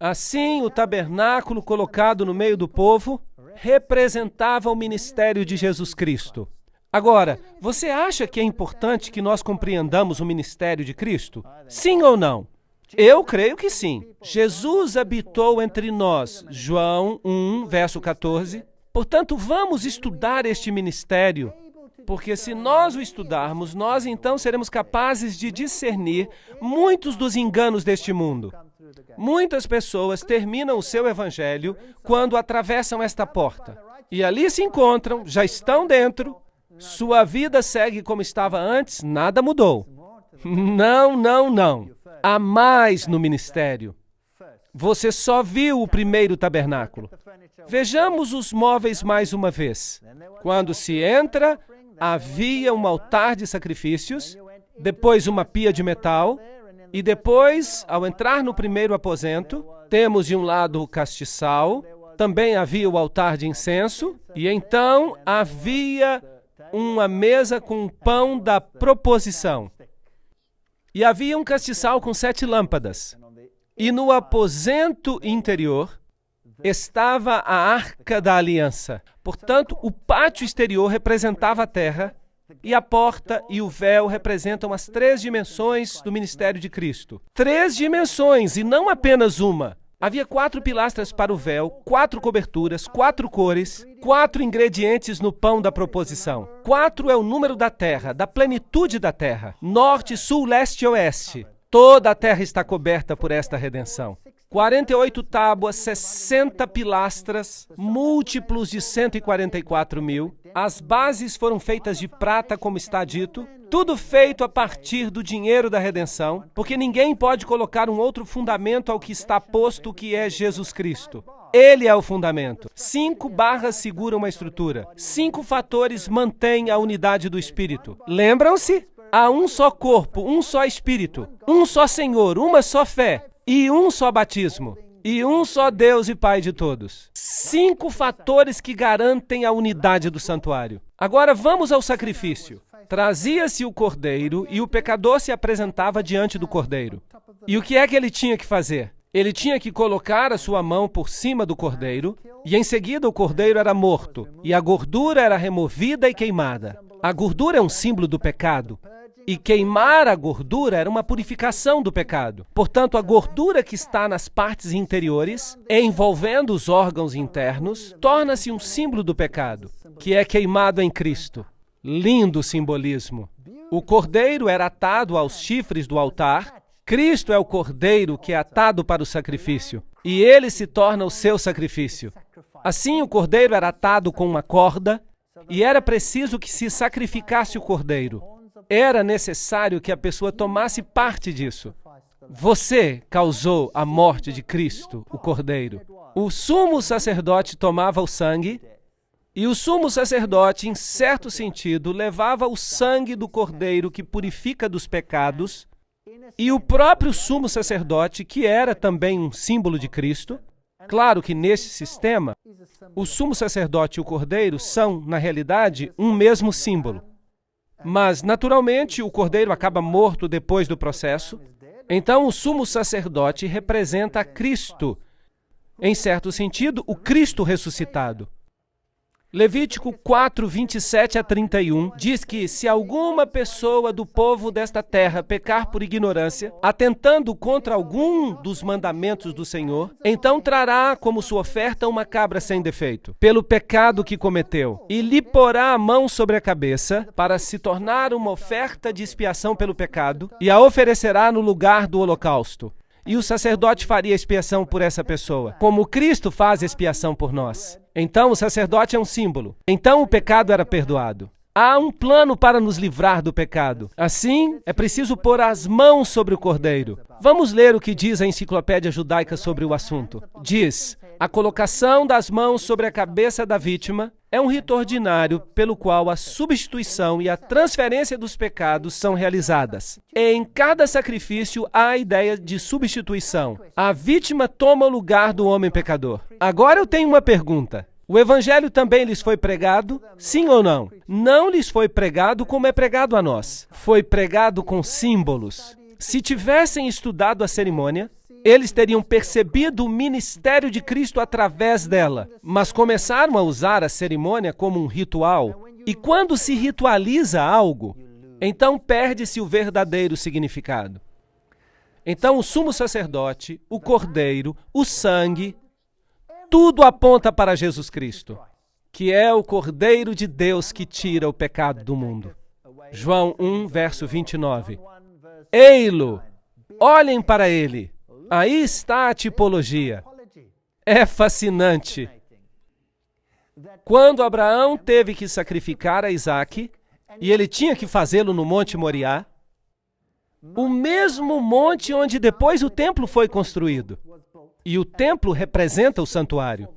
Assim, o tabernáculo colocado no meio do povo representava o ministério de Jesus Cristo. Agora, você acha que é importante que nós compreendamos o ministério de Cristo? Sim ou não? Eu creio que sim. Jesus habitou entre nós, João 1, verso 14. Portanto, vamos estudar este ministério, porque se nós o estudarmos, nós então seremos capazes de discernir muitos dos enganos deste mundo. Muitas pessoas terminam o seu evangelho quando atravessam esta porta. E ali se encontram, já estão dentro, sua vida segue como estava antes, nada mudou. Não, não, não. Há mais no ministério. Você só viu o primeiro tabernáculo. Vejamos os móveis mais uma vez. Quando se entra, havia um altar de sacrifícios, depois uma pia de metal, e depois, ao entrar no primeiro aposento, temos de um lado o castiçal, também havia o altar de incenso, e então havia uma mesa com pão da proposição. E havia um castiçal com 7 lâmpadas. E no aposento interior estava a Arca da Aliança. Portanto, o pátio exterior representava a terra, e a porta e o véu representam as 3 dimensões do ministério de Cristo. 3 dimensões, e não apenas uma. Havia 4 pilastras para o véu, 4 coberturas, 4 cores, 4 ingredientes no pão da proposição. 4 é o número da terra, da plenitude da terra. Norte, sul, leste e oeste. Toda a terra está coberta por esta redenção. 48 tábuas, 60 pilastras, múltiplos de 144.000. As bases foram feitas de prata, como está dito. Tudo feito a partir do dinheiro da redenção, porque ninguém pode colocar um outro fundamento ao que está posto, que é Jesus Cristo. Ele é o fundamento. 5 barras seguram a estrutura. 5 fatores mantêm a unidade do Espírito. Lembram-se? Há um só corpo, um só Espírito, um só Senhor, uma só fé e um só batismo. e um só Deus e Pai de todos. 5 fatores que garantem a unidade do santuário. Agora vamos ao sacrifício. Trazia-se o cordeiro e o pecador se apresentava diante do cordeiro. E o que é que ele tinha que fazer? Ele tinha que colocar a sua mão por cima do cordeiro e em seguida o cordeiro era morto e a gordura era removida e queimada. A gordura é um símbolo do pecado. E queimar a gordura era uma purificação do pecado. Portanto, a gordura que está nas partes interiores, envolvendo os órgãos internos, torna-se um símbolo do pecado, que é queimado em Cristo. Lindo simbolismo. O cordeiro era atado aos chifres do altar. Cristo é o cordeiro que é atado para o sacrifício. E ele se torna o seu sacrifício. Assim, o cordeiro era atado com uma corda e era preciso que se sacrificasse o cordeiro. Era necessário que a pessoa tomasse parte disso. Você causou a morte de Cristo, o Cordeiro. O sumo sacerdote tomava o sangue, e o sumo sacerdote, em certo sentido, levava o sangue do Cordeiro que purifica dos pecados, e o próprio sumo sacerdote, que era também um símbolo de Cristo. Claro que nesse sistema, o sumo sacerdote e o Cordeiro são, na realidade, um mesmo símbolo. Mas, naturalmente, o cordeiro acaba morto depois do processo. Então, o sumo sacerdote representa a Cristo. Em certo sentido, o Cristo ressuscitado. Levítico 4, 27 a 31 diz que se alguma pessoa do povo desta terra pecar por ignorância, atentando contra algum dos mandamentos do Senhor, então trará como sua oferta uma cabra sem defeito, pelo pecado que cometeu, e lhe porá a mão sobre a cabeça, para se tornar uma oferta de expiação pelo pecado, e a oferecerá no lugar do holocausto. E o sacerdote faria expiação por essa pessoa, como Cristo faz expiação por nós. Então o sacerdote é um símbolo. Então o pecado era perdoado. Há um plano para nos livrar do pecado. Assim, é preciso pôr as mãos sobre o cordeiro. Vamos ler o que diz a enciclopédia judaica sobre o assunto. Diz: a colocação das mãos sobre a cabeça da vítima é um rito ordinário pelo qual a substituição e a transferência dos pecados são realizadas. Em cada sacrifício há a ideia de substituição. A vítima toma o lugar do homem pecador. Agora eu tenho uma pergunta. O evangelho também lhes foi pregado? Sim ou não? Não lhes foi pregado como é pregado a nós. Foi pregado com símbolos. Se tivessem estudado a cerimônia, eles teriam percebido o ministério de Cristo através dela, mas começaram a usar a cerimônia como um ritual. E quando se ritualiza algo, então perde-se o verdadeiro significado. Então o sumo sacerdote, o cordeiro, o sangue, tudo aponta para Jesus Cristo, que é o Cordeiro de Deus que tira o pecado do mundo. João 1, verso 29. Ei-lo, olhem para ele. Aí está a tipologia. É fascinante. Quando Abraão teve que sacrificar a Isaque, e ele tinha que fazê-lo no Monte Moriá, o mesmo monte onde depois o templo foi construído. E o templo representa o santuário,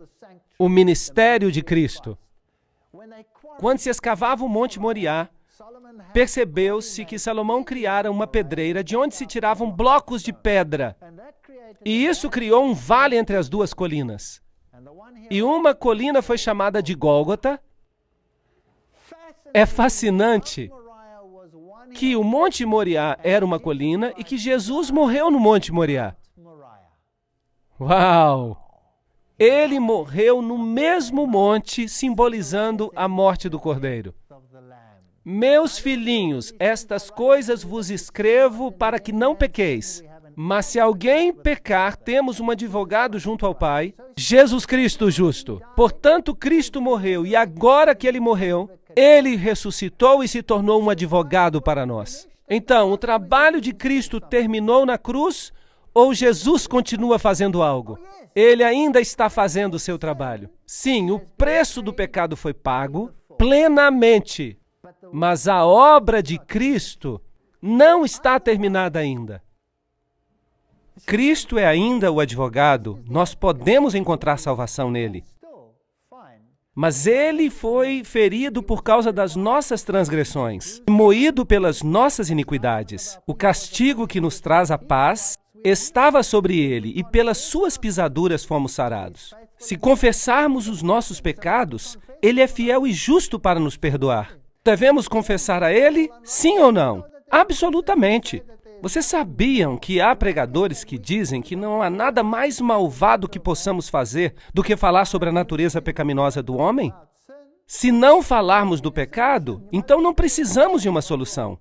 o ministério de Cristo. Quando se escavava o Monte Moriá, percebeu-se que Salomão criara uma pedreira de onde se tiravam blocos de pedra. E isso criou um vale entre as duas colinas. E uma colina foi chamada de Gólgota. É fascinante que o Monte Moriá era uma colina e que Jesus morreu no Monte Moriá. Uau! Ele morreu no mesmo monte, simbolizando a morte do Cordeiro. Meus filhinhos, estas coisas vos escrevo para que não pequeis. Mas se alguém pecar, temos um advogado junto ao Pai, Jesus Cristo justo. Portanto, Cristo morreu, e agora que ele morreu, ele ressuscitou e se tornou um advogado para nós. Então, o trabalho de Cristo terminou na cruz, ou Jesus continua fazendo algo? Ele ainda está fazendo o seu trabalho. Sim, o preço do pecado foi pago plenamente, mas a obra de Cristo não está terminada ainda. Cristo é ainda o advogado, nós podemos encontrar salvação nele. Mas ele foi ferido por causa das nossas transgressões, moído pelas nossas iniquidades. O castigo que nos traz a paz estava sobre ele e pelas suas pisaduras fomos sarados. Se confessarmos os nossos pecados, ele é fiel e justo para nos perdoar. Devemos confessar a ele, sim ou não? Absolutamente. Vocês sabiam que há pregadores que dizem que não há nada mais malvado que possamos fazer do que falar sobre a natureza pecaminosa do homem? Se não falarmos do pecado, então não precisamos de uma solução.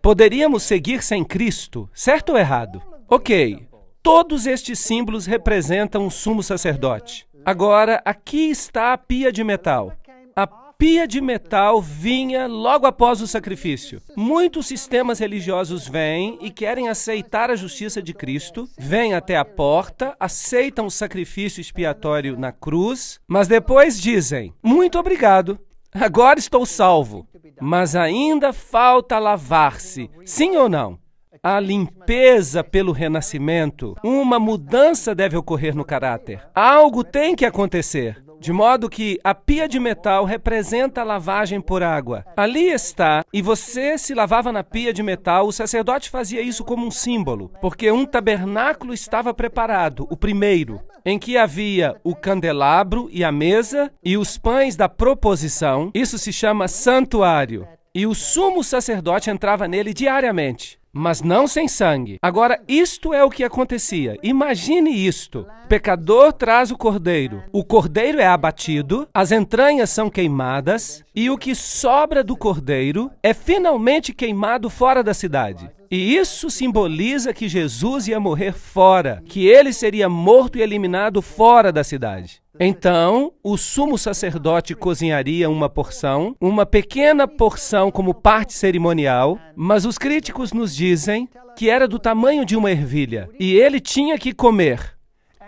Poderíamos seguir sem Cristo, certo ou errado? Ok, todos estes símbolos representam um sumo sacerdote. Agora, aqui está a pia de metal. A pia de metal vinha logo após o sacrifício. Muitos sistemas religiosos vêm e querem aceitar a justiça de Cristo, vêm até a porta, aceitam o sacrifício expiatório na cruz, mas depois dizem, muito obrigado, agora estou salvo. Mas ainda falta lavar-se, sim ou não? A limpeza pelo renascimento, uma mudança deve ocorrer no caráter. Algo tem que acontecer. De modo que a pia de metal representa a lavagem por água. Ali está, e você se lavava na pia de metal, o sacerdote fazia isso como um símbolo, porque um tabernáculo estava preparado, o primeiro, em que havia o candelabro e a mesa e os pães da proposição. Isso se chama santuário. E o sumo sacerdote entrava nele diariamente, mas não sem sangue. Agora, isto é o que acontecia. Imagine isto. O pecador traz o cordeiro é abatido, as entranhas são queimadas, e o que sobra do cordeiro é finalmente queimado fora da cidade. E isso simboliza que Jesus ia morrer fora, que ele seria morto e eliminado fora da cidade. Então, o sumo sacerdote cozinharia uma porção, uma pequena porção como parte cerimonial, mas os críticos nos dizem que era do tamanho de uma ervilha, e ele tinha que comer.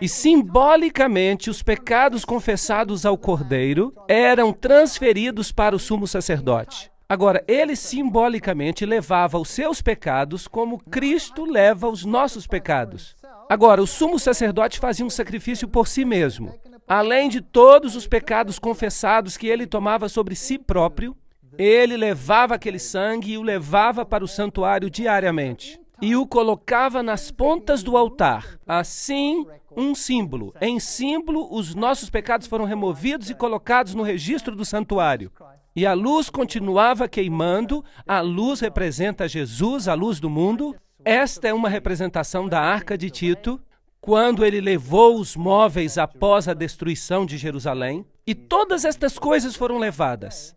E simbolicamente, os pecados confessados ao cordeiro eram transferidos para o sumo sacerdote. Agora, ele simbolicamente levava os seus pecados como Cristo leva os nossos pecados. Agora, o sumo sacerdote fazia um sacrifício por si mesmo. Além de todos os pecados confessados que ele tomava sobre si próprio, ele levava aquele sangue e o levava para o santuário diariamente. E o colocava nas pontas do altar. Assim, um símbolo. Em símbolo, os nossos pecados foram removidos e colocados no registro do santuário. E a luz continuava queimando. A luz representa Jesus, a luz do mundo. Esta é uma representação da Arca de Tito, quando ele levou os móveis após a destruição de Jerusalém. E todas estas coisas foram levadas.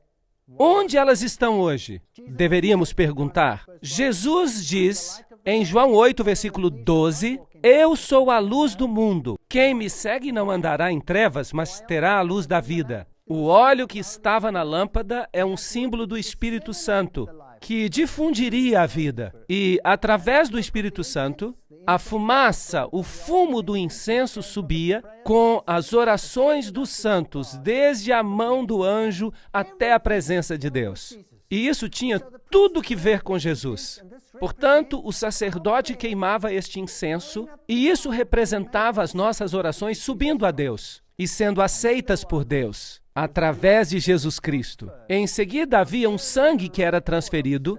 Onde elas estão hoje? Deveríamos perguntar. Jesus diz, em João 8, versículo 12, eu sou a luz do mundo. Quem me segue não andará em trevas, mas terá a luz da vida. O óleo que estava na lâmpada é um símbolo do Espírito Santo, que difundiria a vida. E, através do Espírito Santo, a fumaça, o fumo do incenso subia com as orações dos santos, desde a mão do anjo até a presença de Deus. E isso tinha tudo que ver com Jesus. Portanto, o sacerdote queimava este incenso, e isso representava as nossas orações subindo a Deus e sendo aceitas por Deus, através de Jesus Cristo. Em seguida, havia um sangue que era transferido,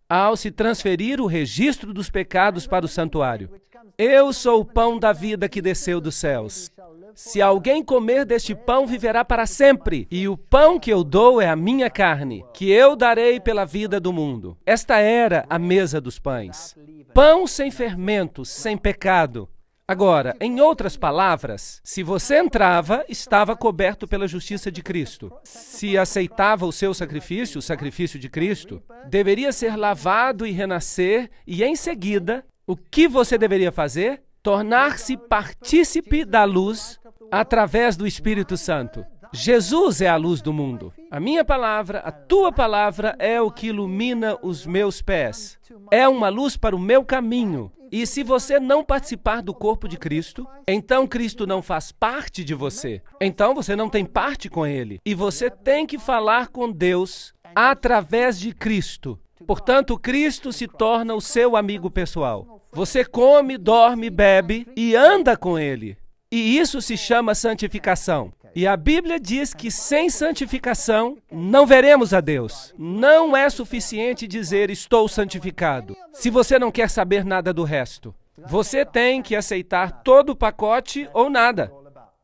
ao se transferir o registro dos pecados para o santuário. Eu sou o pão da vida que desceu dos céus. Se alguém comer deste pão, viverá para sempre. E o pão que eu dou é a minha carne, que eu darei pela vida do mundo. Esta era a mesa dos pães. Pão sem fermento, sem pecado. Agora, em outras palavras, se você entrava, estava coberto pela justiça de Cristo. Se aceitava o seu sacrifício, o sacrifício de Cristo, deveria ser lavado e renascer, e em seguida, o que você deveria fazer? Tornar-se partícipe da luz através do Espírito Santo. Jesus é a luz do mundo. A minha palavra, a tua palavra é o que ilumina os meus pés. É uma luz para o meu caminho. E se você não participar do corpo de Cristo, então Cristo não faz parte de você. Então você não tem parte com Ele. E você tem que falar com Deus através de Cristo. Portanto, Cristo se torna o seu amigo pessoal. Você come, dorme, bebe e anda com Ele. E isso se chama santificação. E a Bíblia diz que sem santificação não veremos a Deus. Não é suficiente dizer estou santificado, se você não quer saber nada do resto. Você tem que aceitar todo o pacote ou nada.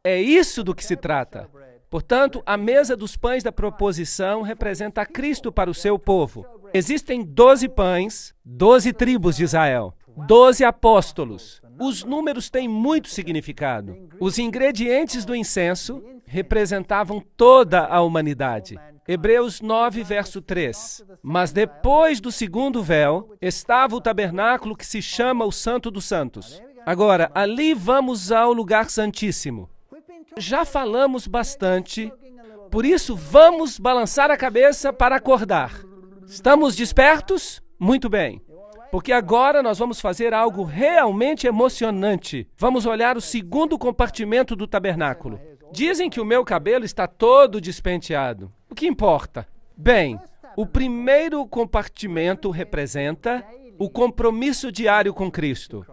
É isso do que se trata. Portanto, a mesa dos pães da proposição representa a Cristo para o seu povo. Existem 12 pães, 12 tribos de Israel, 12 apóstolos. Os números têm muito significado. Os ingredientes do incenso representavam toda a humanidade. Hebreus 9, verso 3. Mas depois do segundo véu, estava o tabernáculo que se chama o Santo dos Santos. Agora, ali vamos ao lugar santíssimo. Já falamos bastante, por isso vamos balançar a cabeça para acordar. Estamos despertos? Muito bem. Porque agora nós vamos fazer algo realmente emocionante. Vamos olhar o segundo compartimento do tabernáculo. Dizem que o meu cabelo está todo despenteado. O que importa? Bem, o primeiro compartimento representa o compromisso diário com Cristo.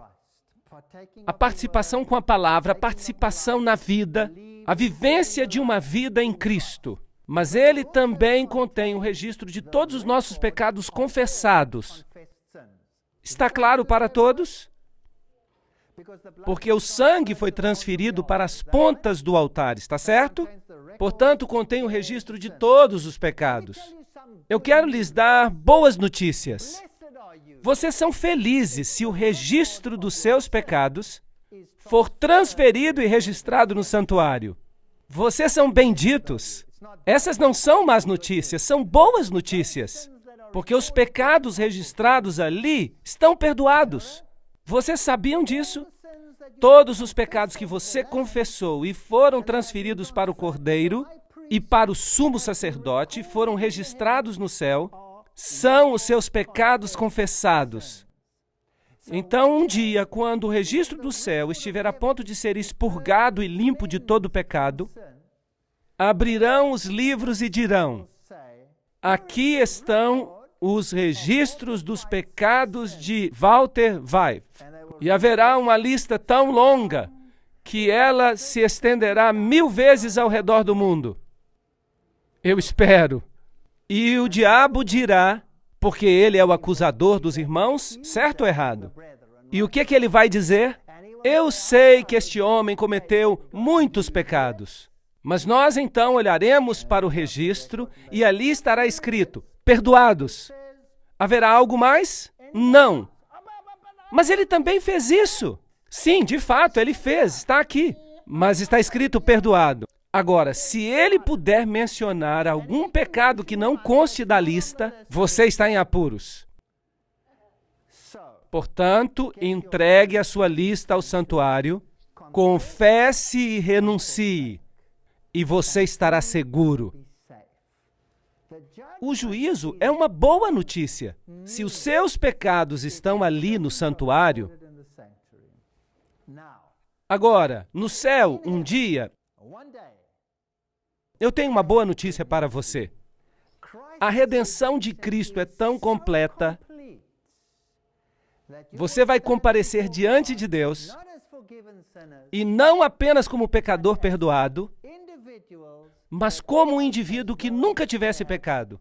A participação com a palavra, a participação na vida, a vivência de uma vida em Cristo. Mas ele também contém o registro de todos os nossos pecados confessados. Está claro para todos? Porque o sangue foi transferido para as pontas do altar, está certo? Portanto, contém o registro de todos os pecados. Eu quero lhes dar boas notícias. Vocês são felizes se o registro dos seus pecados for transferido e registrado no santuário. Vocês são benditos. Essas não são más notícias, são boas notícias. Porque os pecados registrados ali estão perdoados. Vocês sabiam disso? Todos os pecados que você confessou e foram transferidos para o Cordeiro e para o sumo sacerdote foram registrados no céu, são os seus pecados confessados. Então, um dia, quando o registro do céu estiver a ponto de ser expurgado e limpo de todo pecado, abrirão os livros e dirão: aqui estão os registros dos pecados de Walter Weiff. E haverá uma lista tão longa que ela se estenderá 1000 vezes ao redor do mundo. Eu espero. E o diabo dirá, porque ele é o acusador dos irmãos, certo ou errado? E o que ele vai dizer? Eu sei que este homem cometeu muitos pecados. Mas nós então olharemos para o registro e ali estará escrito: perdoados. Haverá algo mais? Não. Mas ele também fez isso. Sim, de fato, ele fez, está aqui. Mas está escrito perdoado. Agora, se ele puder mencionar algum pecado que não conste da lista, você está em apuros. Portanto, entregue a sua lista ao santuário, confesse e renuncie, e você estará seguro. O juízo é uma boa notícia. Se os seus pecados estão ali no santuário. Agora, no céu, um dia, eu tenho uma boa notícia para você. A redenção de Cristo é tão completa. Você vai comparecer diante de Deus, e não apenas como pecador perdoado, mas como um indivíduo que nunca tivesse pecado.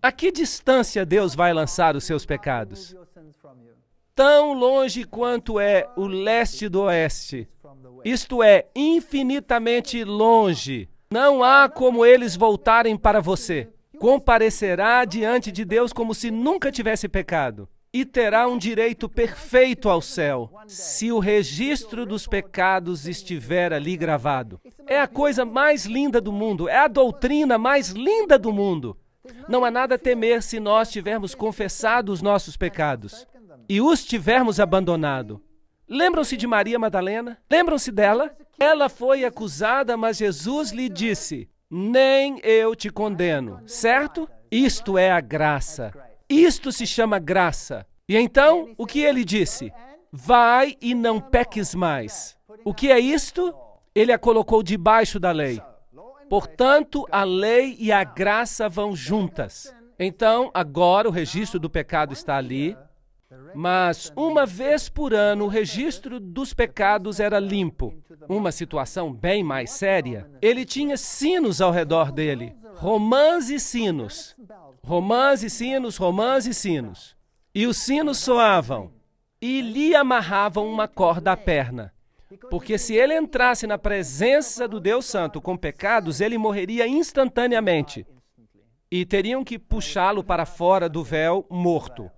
A que distância Deus vai lançar os seus pecados? Tão longe quanto é o leste do oeste. Isto é, infinitamente longe. Não há como eles voltarem para você. Comparecerá diante de Deus como se nunca tivesse pecado. E terá um direito perfeito ao céu, se o registro dos pecados estiver ali gravado. É a coisa mais linda do mundo, é a doutrina mais linda do mundo. Não há nada a temer se nós tivermos confessado os nossos pecados e os tivermos abandonado. Lembram-se de Maria Madalena? Lembram-se dela? Ela foi acusada, mas Jesus lhe disse: nem eu te condeno, certo? Isto é a graça. Isto se chama graça. E então, o que ele disse? Vai e não peques mais. O que é isto? Ele a colocou debaixo da lei. Portanto, a lei e a graça vão juntas. Então, agora o registro do pecado está ali, mas uma vez por ano o registro dos pecados era limpo. Uma situação bem mais séria. Ele tinha sinos ao redor dele. Romãs e sinos. Romãs e sinos, romãs e sinos. E os sinos soavam. e lhe amarravam uma corda à perna. Porque se ele entrasse na presença do Deus Santo com pecados, ele morreria instantaneamente. E teriam que puxá-lo para fora do véu morto.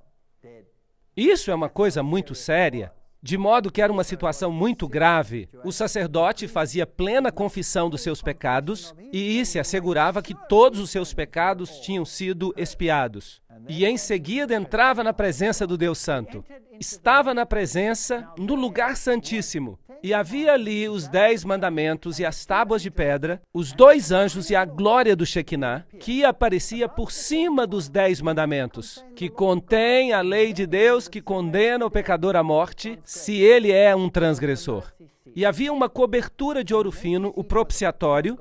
Isso é uma coisa muito séria, de modo que era uma situação muito grave. O sacerdote fazia plena confissão dos seus pecados e se assegurava que todos os seus pecados tinham sido expiados. E em seguida entrava na presença do Deus Santo. Estava na presença, no lugar santíssimo. E havia ali os 10 mandamentos e as tábuas de pedra, os 2 anjos e a glória do Shekinah, que aparecia por cima dos 10 mandamentos, que contém a lei de Deus que condena o pecador à morte, se ele é um transgressor. E havia uma cobertura de ouro fino, o propiciatório,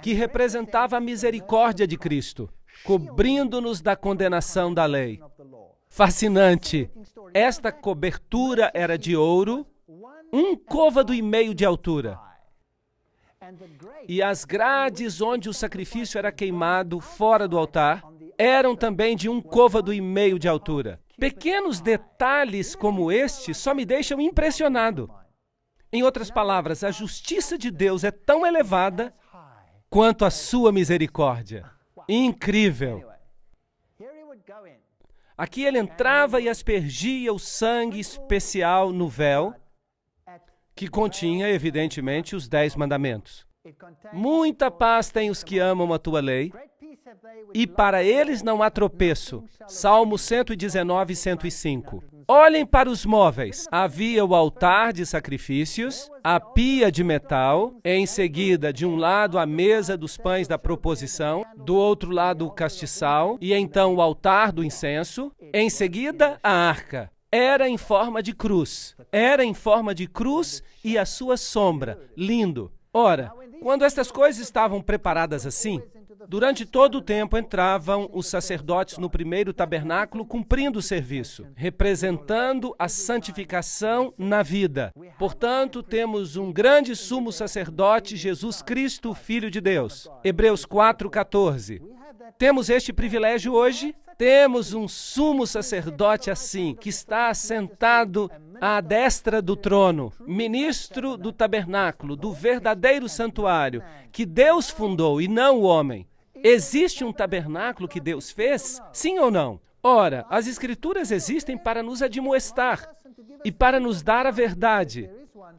que representava a misericórdia de Cristo, cobrindo-nos da condenação da lei. Fascinante! Esta cobertura era de ouro, 1 côvado e meio de altura. E as grades onde o sacrifício era queimado fora do altar eram também de 1 côvado e meio de altura. Pequenos detalhes como este só me deixam impressionado. Em outras palavras, a justiça de Deus é tão elevada quanto a sua misericórdia. Incrível! Aqui ele entrava e aspergia o sangue especial no véu, que continha, evidentemente, os 10 mandamentos. Muita paz têm os que amam a tua lei, e para eles não há tropeço. Salmo 119, 105. Olhem para os móveis. Havia o altar de sacrifícios, a pia de metal, em seguida, de um lado, a mesa dos pães da proposição, do outro lado, o castiçal, e então o altar do incenso, em seguida, a arca. Era em forma de cruz. Era em forma de cruz e a sua sombra. Lindo. Ora, quando estas coisas estavam preparadas assim, durante todo o tempo entravam os sacerdotes no primeiro tabernáculo cumprindo o serviço, representando a santificação na vida. Portanto, temos um grande sumo sacerdote, Jesus Cristo, Filho de Deus. Hebreus 4:14. Temos este privilégio hoje? Temos um sumo sacerdote assim, que está assentado à destra do trono, ministro do tabernáculo, do verdadeiro santuário, que Deus fundou e não o homem. Existe um tabernáculo que Deus fez? Sim ou não? Ora, as Escrituras existem para nos admoestar e para nos dar a verdade.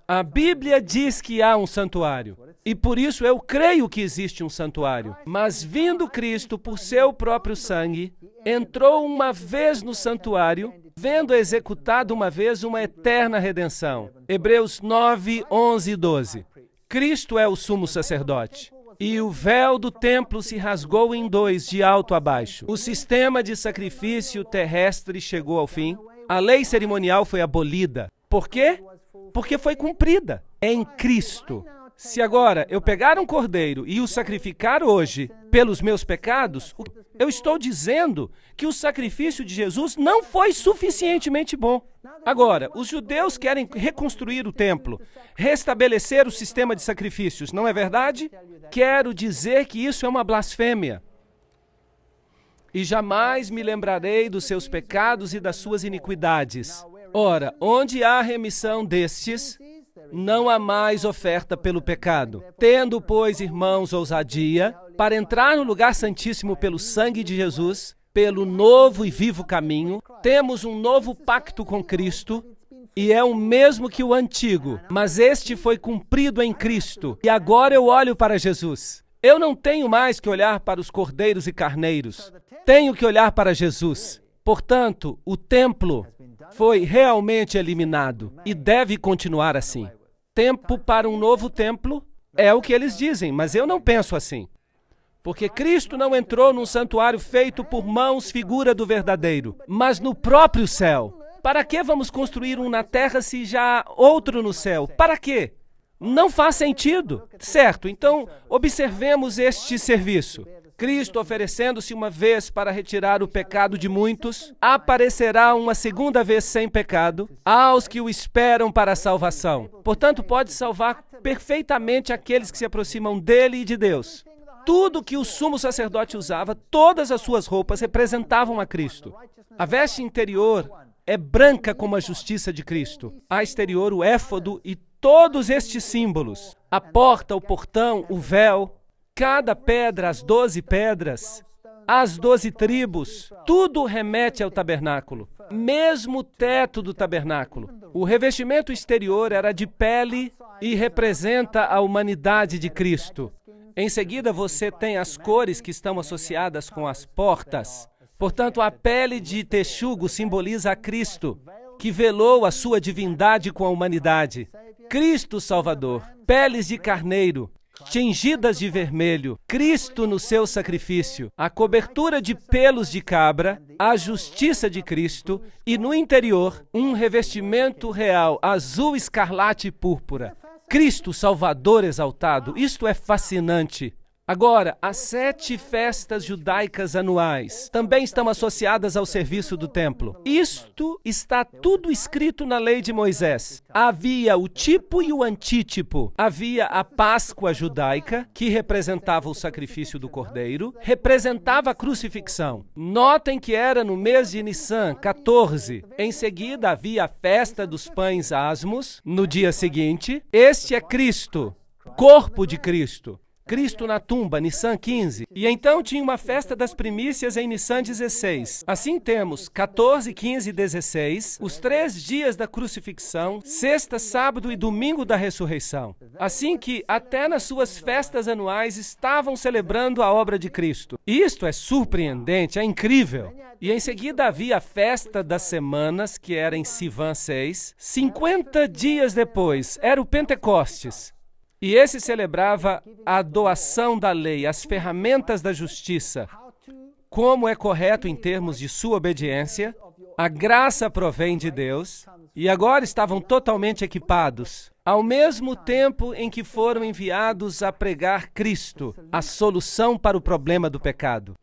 A Bíblia diz que há um santuário, e por isso eu creio que existe um santuário. Mas vindo Cristo por seu próprio sangue, entrou uma vez no santuário, vendo executado uma vez uma eterna redenção. Hebreus 9, 11 e 12. Cristo é o sumo sacerdote. E o véu do templo se rasgou em 2, de alto a baixo. O sistema de sacrifício terrestre chegou ao fim. A lei cerimonial foi abolida. Por quê? Porque foi cumprida em Cristo. Se agora eu pegar um cordeiro e o sacrificar hoje pelos meus pecados, eu estou dizendo que o sacrifício de Jesus não foi suficientemente bom. Agora, os judeus querem reconstruir o templo, restabelecer o sistema de sacrifícios, não é verdade? Quero dizer que isso é uma blasfêmia. E jamais me lembrarei dos seus pecados e das suas iniquidades. Ora, onde há remissão destes, não há mais oferta pelo pecado. Tendo, pois, irmãos, ousadia, para entrar no lugar santíssimo pelo sangue de Jesus, pelo novo e vivo caminho, temos um novo pacto com Cristo, e é o mesmo que o antigo, mas este foi cumprido em Cristo. E agora eu olho para Jesus. Eu não tenho mais que olhar para os cordeiros e carneiros. Tenho que olhar para Jesus. Portanto, o templo foi realmente eliminado e deve continuar assim. Tempo para um novo templo é o que eles dizem, mas eu não penso assim. Porque Cristo não entrou num santuário feito por mãos, figura do verdadeiro, mas no próprio céu. Para que vamos construir um na terra se já há outro no céu? Para quê? Não faz sentido. Certo, então observemos este serviço. Cristo, oferecendo-se uma vez para retirar o pecado de muitos, aparecerá uma segunda vez sem pecado aos que o esperam para a salvação. Portanto, pode salvar perfeitamente aqueles que se aproximam dele e de Deus. Tudo que o sumo sacerdote usava, todas as suas roupas representavam a Cristo. A veste interior é branca como a justiça de Cristo. A exterior, o éfodo e todos estes símbolos. A porta, o portão, o véu, cada pedra, as 12 pedras, as 12 tribos, tudo remete ao tabernáculo. Mesmo o teto do tabernáculo. O revestimento exterior era de pele e representa a humanidade de Cristo. Em seguida, você tem as cores que estão associadas com as portas. Portanto, a pele de texugo simboliza a Cristo, que velou a sua divindade com a humanidade. Cristo Salvador, peles de carneiro, tingidas de vermelho, Cristo no seu sacrifício, a cobertura de pelos de cabra, a justiça de Cristo e, no interior, um revestimento real, azul, escarlate e púrpura. Cristo Salvador exaltado, isto é fascinante. Agora, as 7 festas judaicas anuais também estão associadas ao serviço do templo. Isto está tudo escrito na lei de Moisés. Havia o tipo e o antítipo. Havia a Páscoa judaica, que representava o sacrifício do cordeiro, representava a crucifixão. Notem que era no mês de Nissan, 14. Em seguida, havia a festa dos pães asmos, no dia seguinte. Este é Cristo, corpo de Cristo. Cristo na tumba, Nissan 15. E então tinha uma festa das primícias em Nissan 16. Assim temos 14, 15 e 16, os 3 dias da crucifixão, sexta, sábado e domingo da ressurreição. Assim que até nas suas festas anuais estavam celebrando a obra de Cristo. Isto é surpreendente, é incrível. E em seguida havia a festa das semanas, que era em Sivan 6. 50 dias depois, era o Pentecostes. E esse celebrava a doação da lei, as ferramentas da justiça, como é correto em termos de sua obediência. A graça provém de Deus, e agora estavam totalmente equipados, ao mesmo tempo em que foram enviados a pregar Cristo, a solução para o problema do pecado.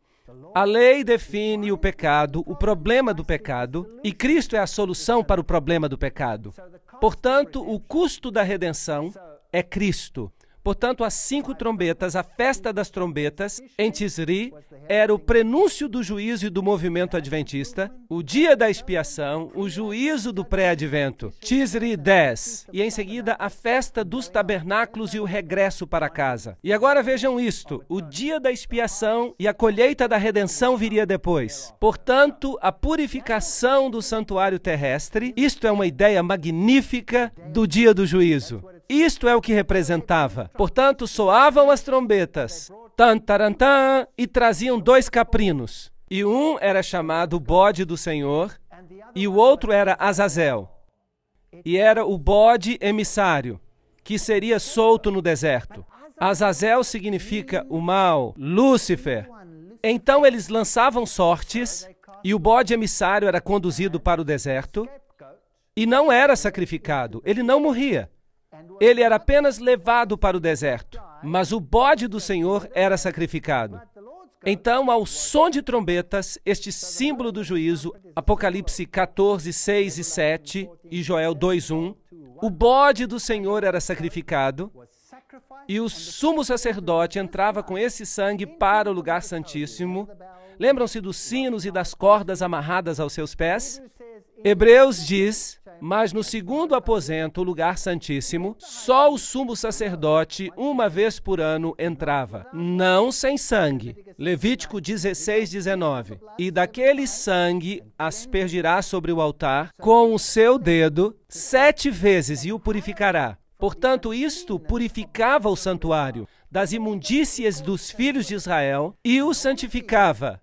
A lei define o pecado, o problema do pecado, e Cristo é a solução para o problema do pecado. Portanto, o custo da redenção é Cristo. Portanto, as 5 trombetas, a festa das trombetas, em Tisri, era o prenúncio do juízo e do movimento adventista, o dia da expiação, o juízo do pré-advento, Tisri 10, e em seguida a festa dos tabernáculos e o regresso para casa. E agora vejam isto, o dia da expiação e a colheita da redenção viria depois. Portanto, a purificação do santuário terrestre, isto é uma ideia magnífica do dia do juízo. Isto é o que representava. Portanto, soavam as trombetas, tan, taran, tan, e traziam 2 caprinos. E um era chamado bode do Senhor, e o outro era Azazel. E era o bode emissário, que seria solto no deserto. Azazel significa o mal, Lúcifer. Então eles lançavam sortes, e o bode emissário era conduzido para o deserto, e não era sacrificado, ele não morria. Ele era apenas levado para o deserto, mas o bode do Senhor era sacrificado. Então, ao som de trombetas, este símbolo do juízo, Apocalipse 14, 6 e 7 e Joel 2, 1, o bode do Senhor era sacrificado e o sumo sacerdote entrava com esse sangue para o lugar santíssimo. Lembram-se dos sinos e das cordas amarradas aos seus pés? Hebreus diz: mas no segundo aposento, o lugar santíssimo, só o sumo sacerdote, uma vez por ano, entrava, não sem sangue. Levítico 16, 19. E daquele sangue aspergirá sobre o altar com o seu dedo 7 vezes e o purificará. Portanto, isto purificava o santuário das imundícias dos filhos de Israel e o santificava.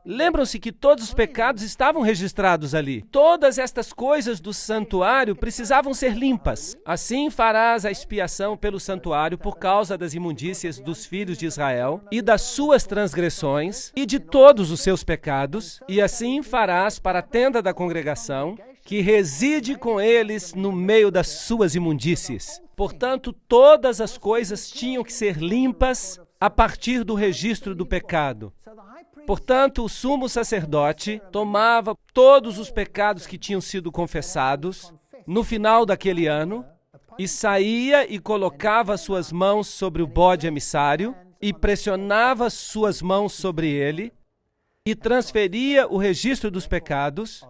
Lembram-se que todos os pecados estavam registrados ali. Todas estas coisas do santuário precisavam ser limpas. Assim farás a expiação pelo santuário por causa das imundícias dos filhos de Israel e das suas transgressões e de todos os seus pecados, e assim farás para a tenda da congregação, que reside com eles no meio das suas imundícies. Portanto, todas as coisas tinham que ser limpas a partir do registro do pecado. Portanto, o sumo sacerdote tomava todos os pecados que tinham sido confessados no final daquele ano e saía e colocava suas mãos sobre o bode emissário e pressionava suas mãos sobre ele e transferia o registro dos pecados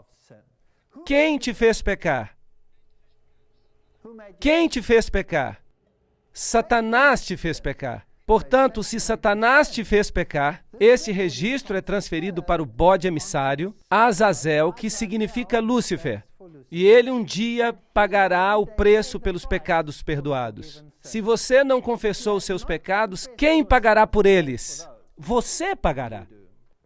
Quem te fez pecar? Quem te fez pecar? Satanás te fez pecar. Portanto, se Satanás te fez pecar, esse registro é transferido para o bode emissário, Azazel, que significa Lúcifer. E ele um dia pagará o preço pelos pecados perdoados. Se você não confessou os seus pecados, quem pagará por eles? Você pagará.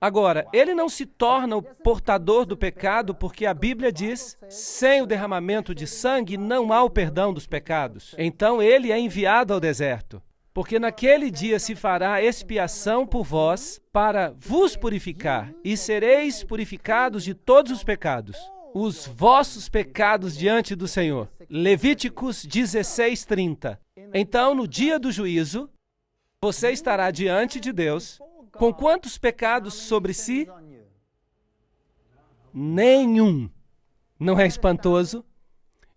Agora, ele não se torna o portador do pecado porque a Bíblia diz, sem o derramamento de sangue não há o perdão dos pecados. Então ele é enviado ao deserto. Porque naquele dia se fará expiação por vós para vos purificar, e sereis purificados de todos os pecados, os vossos pecados diante do Senhor. Levíticos 16:30. Então, no dia do juízo, você estará diante de Deus com quantos pecados sobre si? Nenhum. Não é espantoso?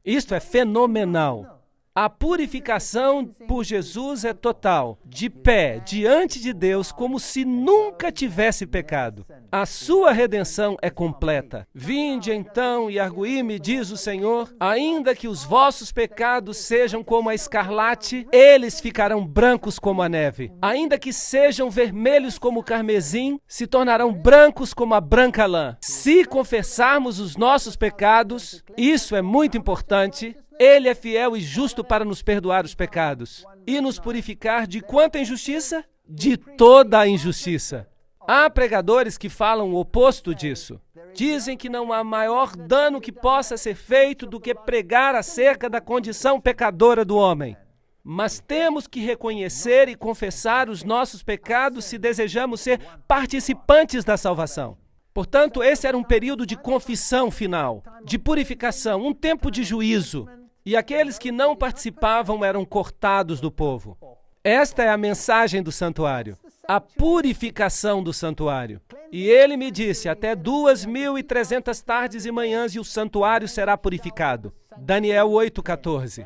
Isto é fenomenal. A purificação por Jesus é total, de pé, diante de Deus, como se nunca tivesse pecado. A sua redenção é completa. Vinde então e arguí-me, diz o Senhor, ainda que os vossos pecados sejam como a escarlate, eles ficarão brancos como a neve. Ainda que sejam vermelhos como o carmesim, se tornarão brancos como a branca lã. Se confessarmos os nossos pecados, isso é muito importante, Ele é fiel e justo para nos perdoar os pecados e nos purificar de quanta injustiça? De toda a injustiça. Há pregadores que falam o oposto disso. Dizem que não há maior dano que possa ser feito do que pregar acerca da condição pecadora do homem. Mas temos que reconhecer e confessar os nossos pecados se desejamos ser participantes da salvação. Portanto, esse era um período de confissão final, de purificação, um tempo de juízo. E aqueles que não participavam eram cortados do povo. Esta é a mensagem do santuário, a purificação do santuário. E ele me disse, até 2.300 tardes e manhãs e o santuário será purificado. Daniel 8:14.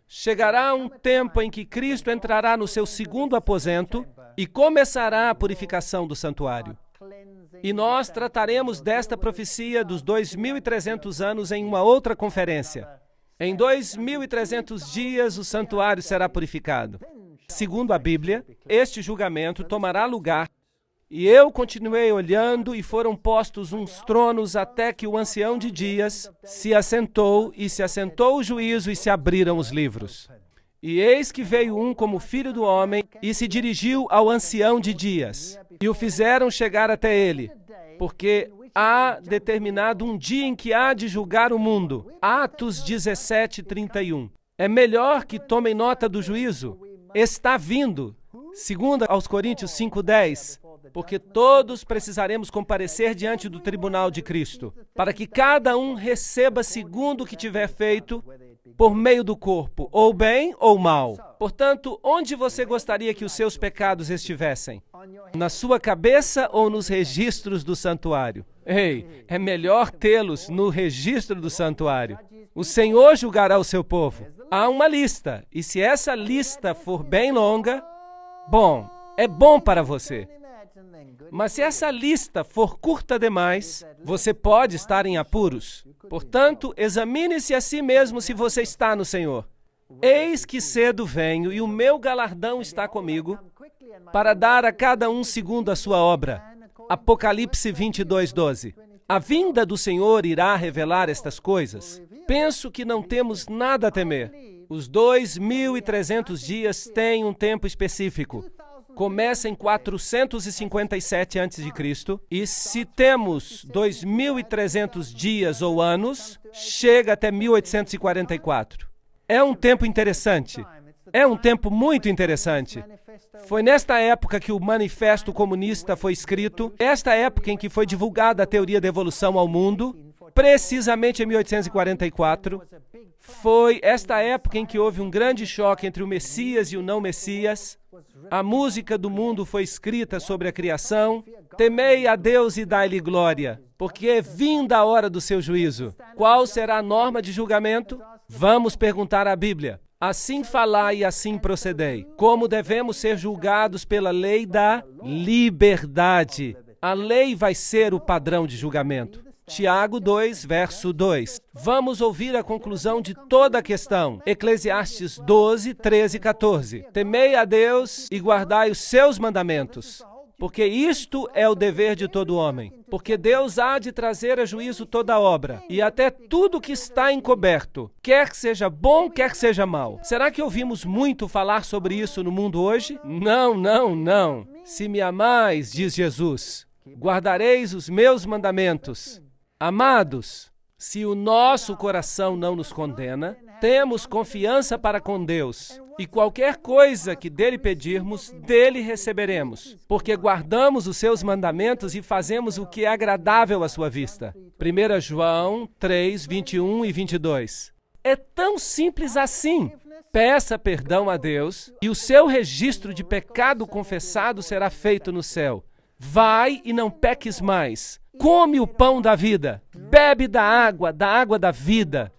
Chegará um tempo em que Cristo entrará no seu segundo aposento e começará a purificação do santuário. E nós trataremos desta profecia dos 2.300 anos em uma outra conferência. Em 2.300 dias o santuário será purificado. Segundo a Bíblia, este julgamento tomará lugar. E eu continuei olhando e foram postos uns tronos até que o ancião de dias se assentou e se assentou o juízo e se abriram os livros. E eis que veio um como filho do homem e se dirigiu ao ancião de dias. E o fizeram chegar até ele, porque há determinado um dia em que há de julgar o mundo. Atos 17:31. É melhor que tomem nota do juízo. Está vindo. 2 aos Coríntios 5:10. Porque todos precisaremos comparecer diante do tribunal de Cristo, para que cada um receba segundo o que tiver feito, por meio do corpo, ou bem ou mal. Portanto, onde você gostaria que os seus pecados estivessem? Na sua cabeça ou nos registros do santuário? Ei, é melhor tê-los no registro do santuário. O Senhor julgará o seu povo. Há uma lista, e se essa lista for bem longa, bom, é bom para você. Mas se essa lista for curta demais, você pode estar em apuros. Portanto, examine-se a si mesmo se você está no Senhor. Eis que cedo venho e o meu galardão está comigo para dar a cada um segundo a sua obra. Apocalipse 22:12. A vinda do Senhor irá revelar estas coisas. Penso que não temos nada a temer. Os 2.300 dias têm um tempo específico. Começa em 457 a.C. e se temos 2.300 dias ou anos, chega até 1844. É um tempo interessante. É um tempo muito interessante. Foi nesta época que o Manifesto Comunista foi escrito, esta época em que foi divulgada a teoria da evolução ao mundo, precisamente em 1844. Foi esta época em que houve um grande choque entre o Messias e o não Messias. A música do mundo foi escrita sobre a criação. Temei a Deus e dai-lhe glória, porque é vinda a hora do seu juízo. Qual será a norma de julgamento? Vamos perguntar à Bíblia. Assim falai e assim procedei. Como devemos ser julgados pela lei da liberdade? A lei vai ser o padrão de julgamento. Tiago 2, verso 2. Vamos ouvir a conclusão de toda a questão. Eclesiastes 12, 13 e 14. Temei a Deus e guardai os seus mandamentos, porque isto é o dever de todo homem. Porque Deus há de trazer a juízo toda obra, e até tudo que está encoberto, quer que seja bom, quer que seja mal. Será que ouvimos muito falar sobre isso no mundo hoje? Não, não, não. Se me amais, diz Jesus, guardareis os meus mandamentos. Amados, se o nosso coração não nos condena, temos confiança para com Deus, e qualquer coisa que dele pedirmos, dele receberemos, porque guardamos os seus mandamentos e fazemos o que é agradável à sua vista. 1 João 3, 21 e 22. É tão simples assim. Peça perdão a Deus e o seu registro de pecado confessado será feito no céu. Vai e não peques mais. Come o pão da vida. Bebe da água da vida.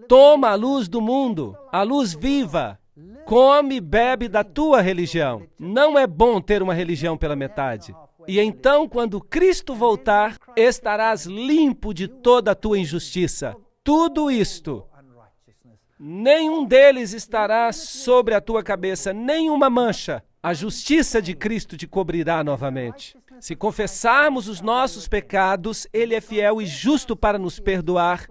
Toma a luz do mundo, a luz viva. Come e bebe da tua religião. Não é bom ter uma religião pela metade. E então, quando Cristo voltar, estarás limpo de toda a tua injustiça. Tudo isto, nenhum deles estará sobre a tua cabeça, nenhuma mancha. A justiça de Cristo te cobrirá novamente. Se confessarmos os nossos pecados, Ele é fiel e justo para nos perdoar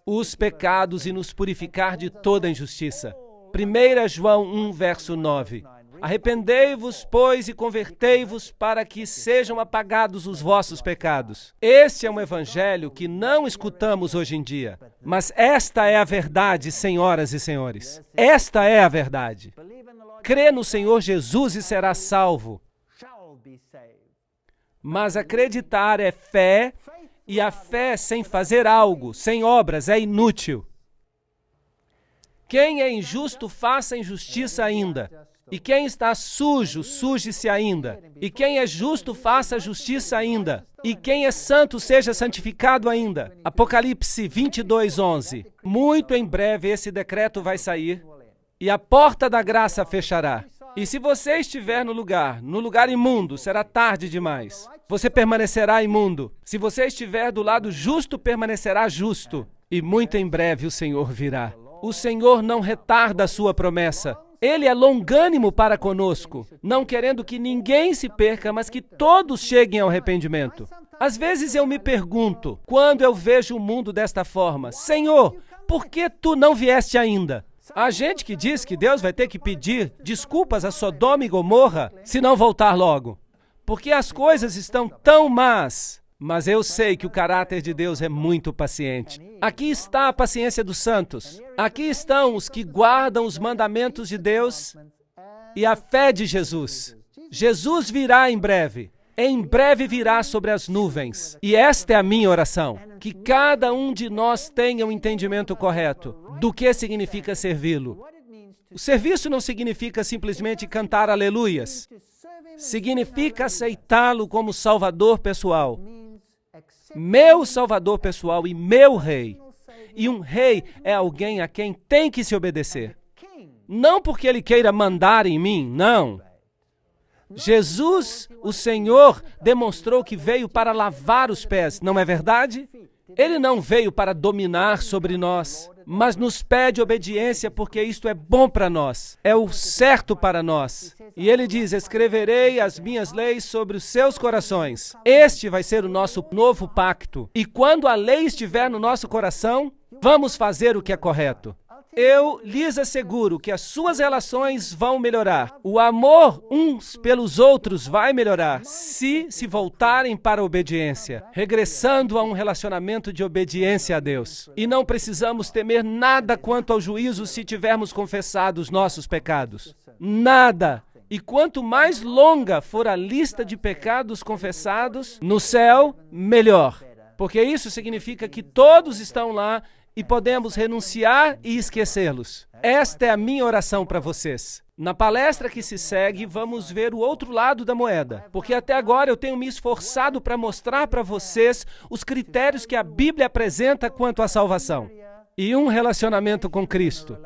os pecados e nos purificar de toda injustiça. 1 João 1, verso 9. Arrependei-vos, pois, e convertei-vos para que sejam apagados os vossos pecados. Este é um evangelho que não escutamos hoje em dia, mas esta é a verdade, senhoras e senhores. Esta é a verdade. Crê no Senhor Jesus e será salvo. Mas acreditar é fé, e a fé sem fazer algo, sem obras, é inútil. Quem é injusto, faça injustiça ainda. E quem está sujo, suje-se ainda. E quem é justo, faça justiça ainda. E quem é santo, seja santificado ainda. Apocalipse 22, 11. Muito em breve esse decreto vai sair, e a porta da graça fechará. E se você estiver no lugar imundo, será tarde demais. Você permanecerá imundo. Se você estiver do lado justo, permanecerá justo. E muito em breve o Senhor virá. O Senhor não retarda a sua promessa. Ele é longânimo para conosco, não querendo que ninguém se perca, mas que todos cheguem ao arrependimento. Às vezes eu me pergunto, quando eu vejo o mundo desta forma, Senhor, por que tu não vieste ainda? Há gente que diz que Deus vai ter que pedir desculpas a Sodoma e Gomorra se não voltar logo, porque as coisas estão tão más. Mas eu sei que o caráter de Deus é muito paciente. Aqui está a paciência dos santos. Aqui estão os que guardam os mandamentos de Deus e a fé de Jesus. Jesus virá em breve. Em breve virá sobre as nuvens. E esta é a minha oração. Que cada um de nós tenha um entendimento correto do que significa servi-lo. O serviço não significa simplesmente cantar aleluias. Significa aceitá-lo como Salvador pessoal. Meu Salvador pessoal e meu Rei. E um rei é alguém a quem tem que se obedecer. Não porque ele queira mandar em mim, não. Jesus, o Senhor, demonstrou que veio para lavar os pés, não é verdade? Ele não veio para dominar sobre nós, mas nos pede obediência porque isto é bom para nós, é o certo para nós. E ele diz, escreverei as minhas leis sobre os seus corações. Este vai ser o nosso novo pacto. E quando a lei estiver no nosso coração, vamos fazer o que é correto. Eu lhes asseguro que as suas relações vão melhorar. O amor uns pelos outros vai melhorar se voltarem para a obediência, regressando a um relacionamento de obediência a Deus. E não precisamos temer nada quanto ao juízo se tivermos confessado os nossos pecados. Nada. E quanto mais longa for a lista de pecados confessados no céu, melhor. Porque isso significa que todos estão lá e podemos renunciar e esquecê-los. Esta é a minha oração para vocês. Na palestra que se segue, vamos ver o outro lado da moeda, porque até agora eu tenho me esforçado para mostrar para vocês os critérios que a Bíblia apresenta quanto à salvação e um relacionamento com Cristo,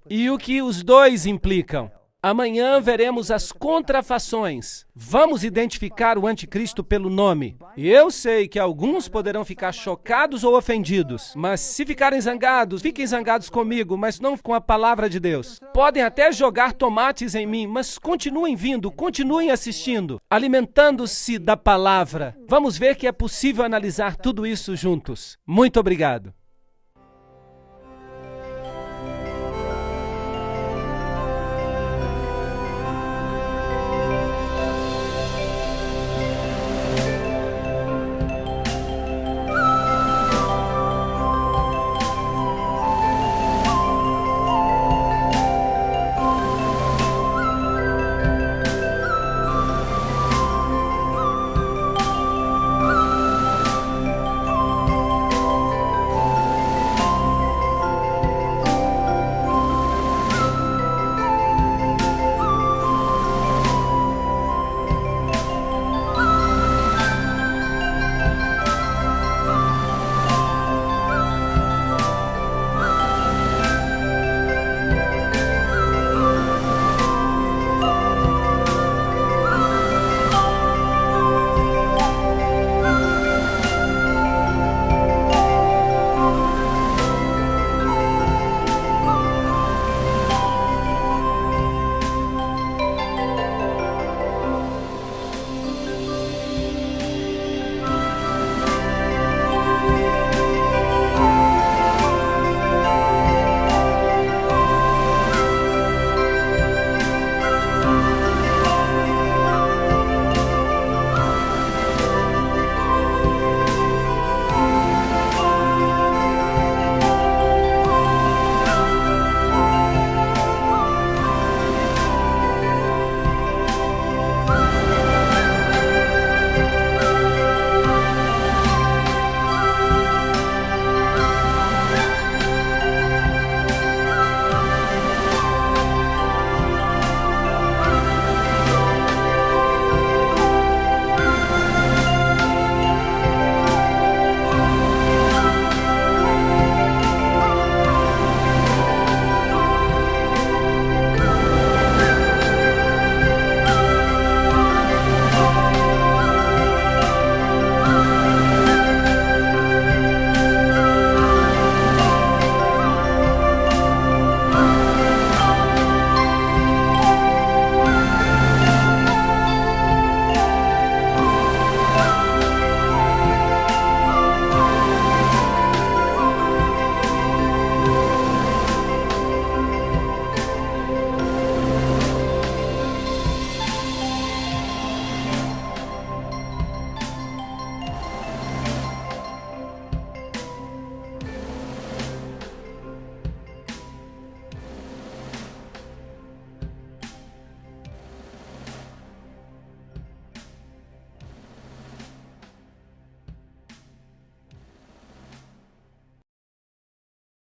e o que os dois implicam. Amanhã veremos as contrafações. Vamos identificar o anticristo pelo nome. E eu sei que alguns poderão ficar chocados ou ofendidos, mas se ficarem zangados, fiquem zangados comigo, mas não com a palavra de Deus. Podem até jogar tomates em mim, mas continuem vindo, continuem assistindo, alimentando-se da palavra. Vamos ver que é possível analisar tudo isso juntos. Muito obrigado.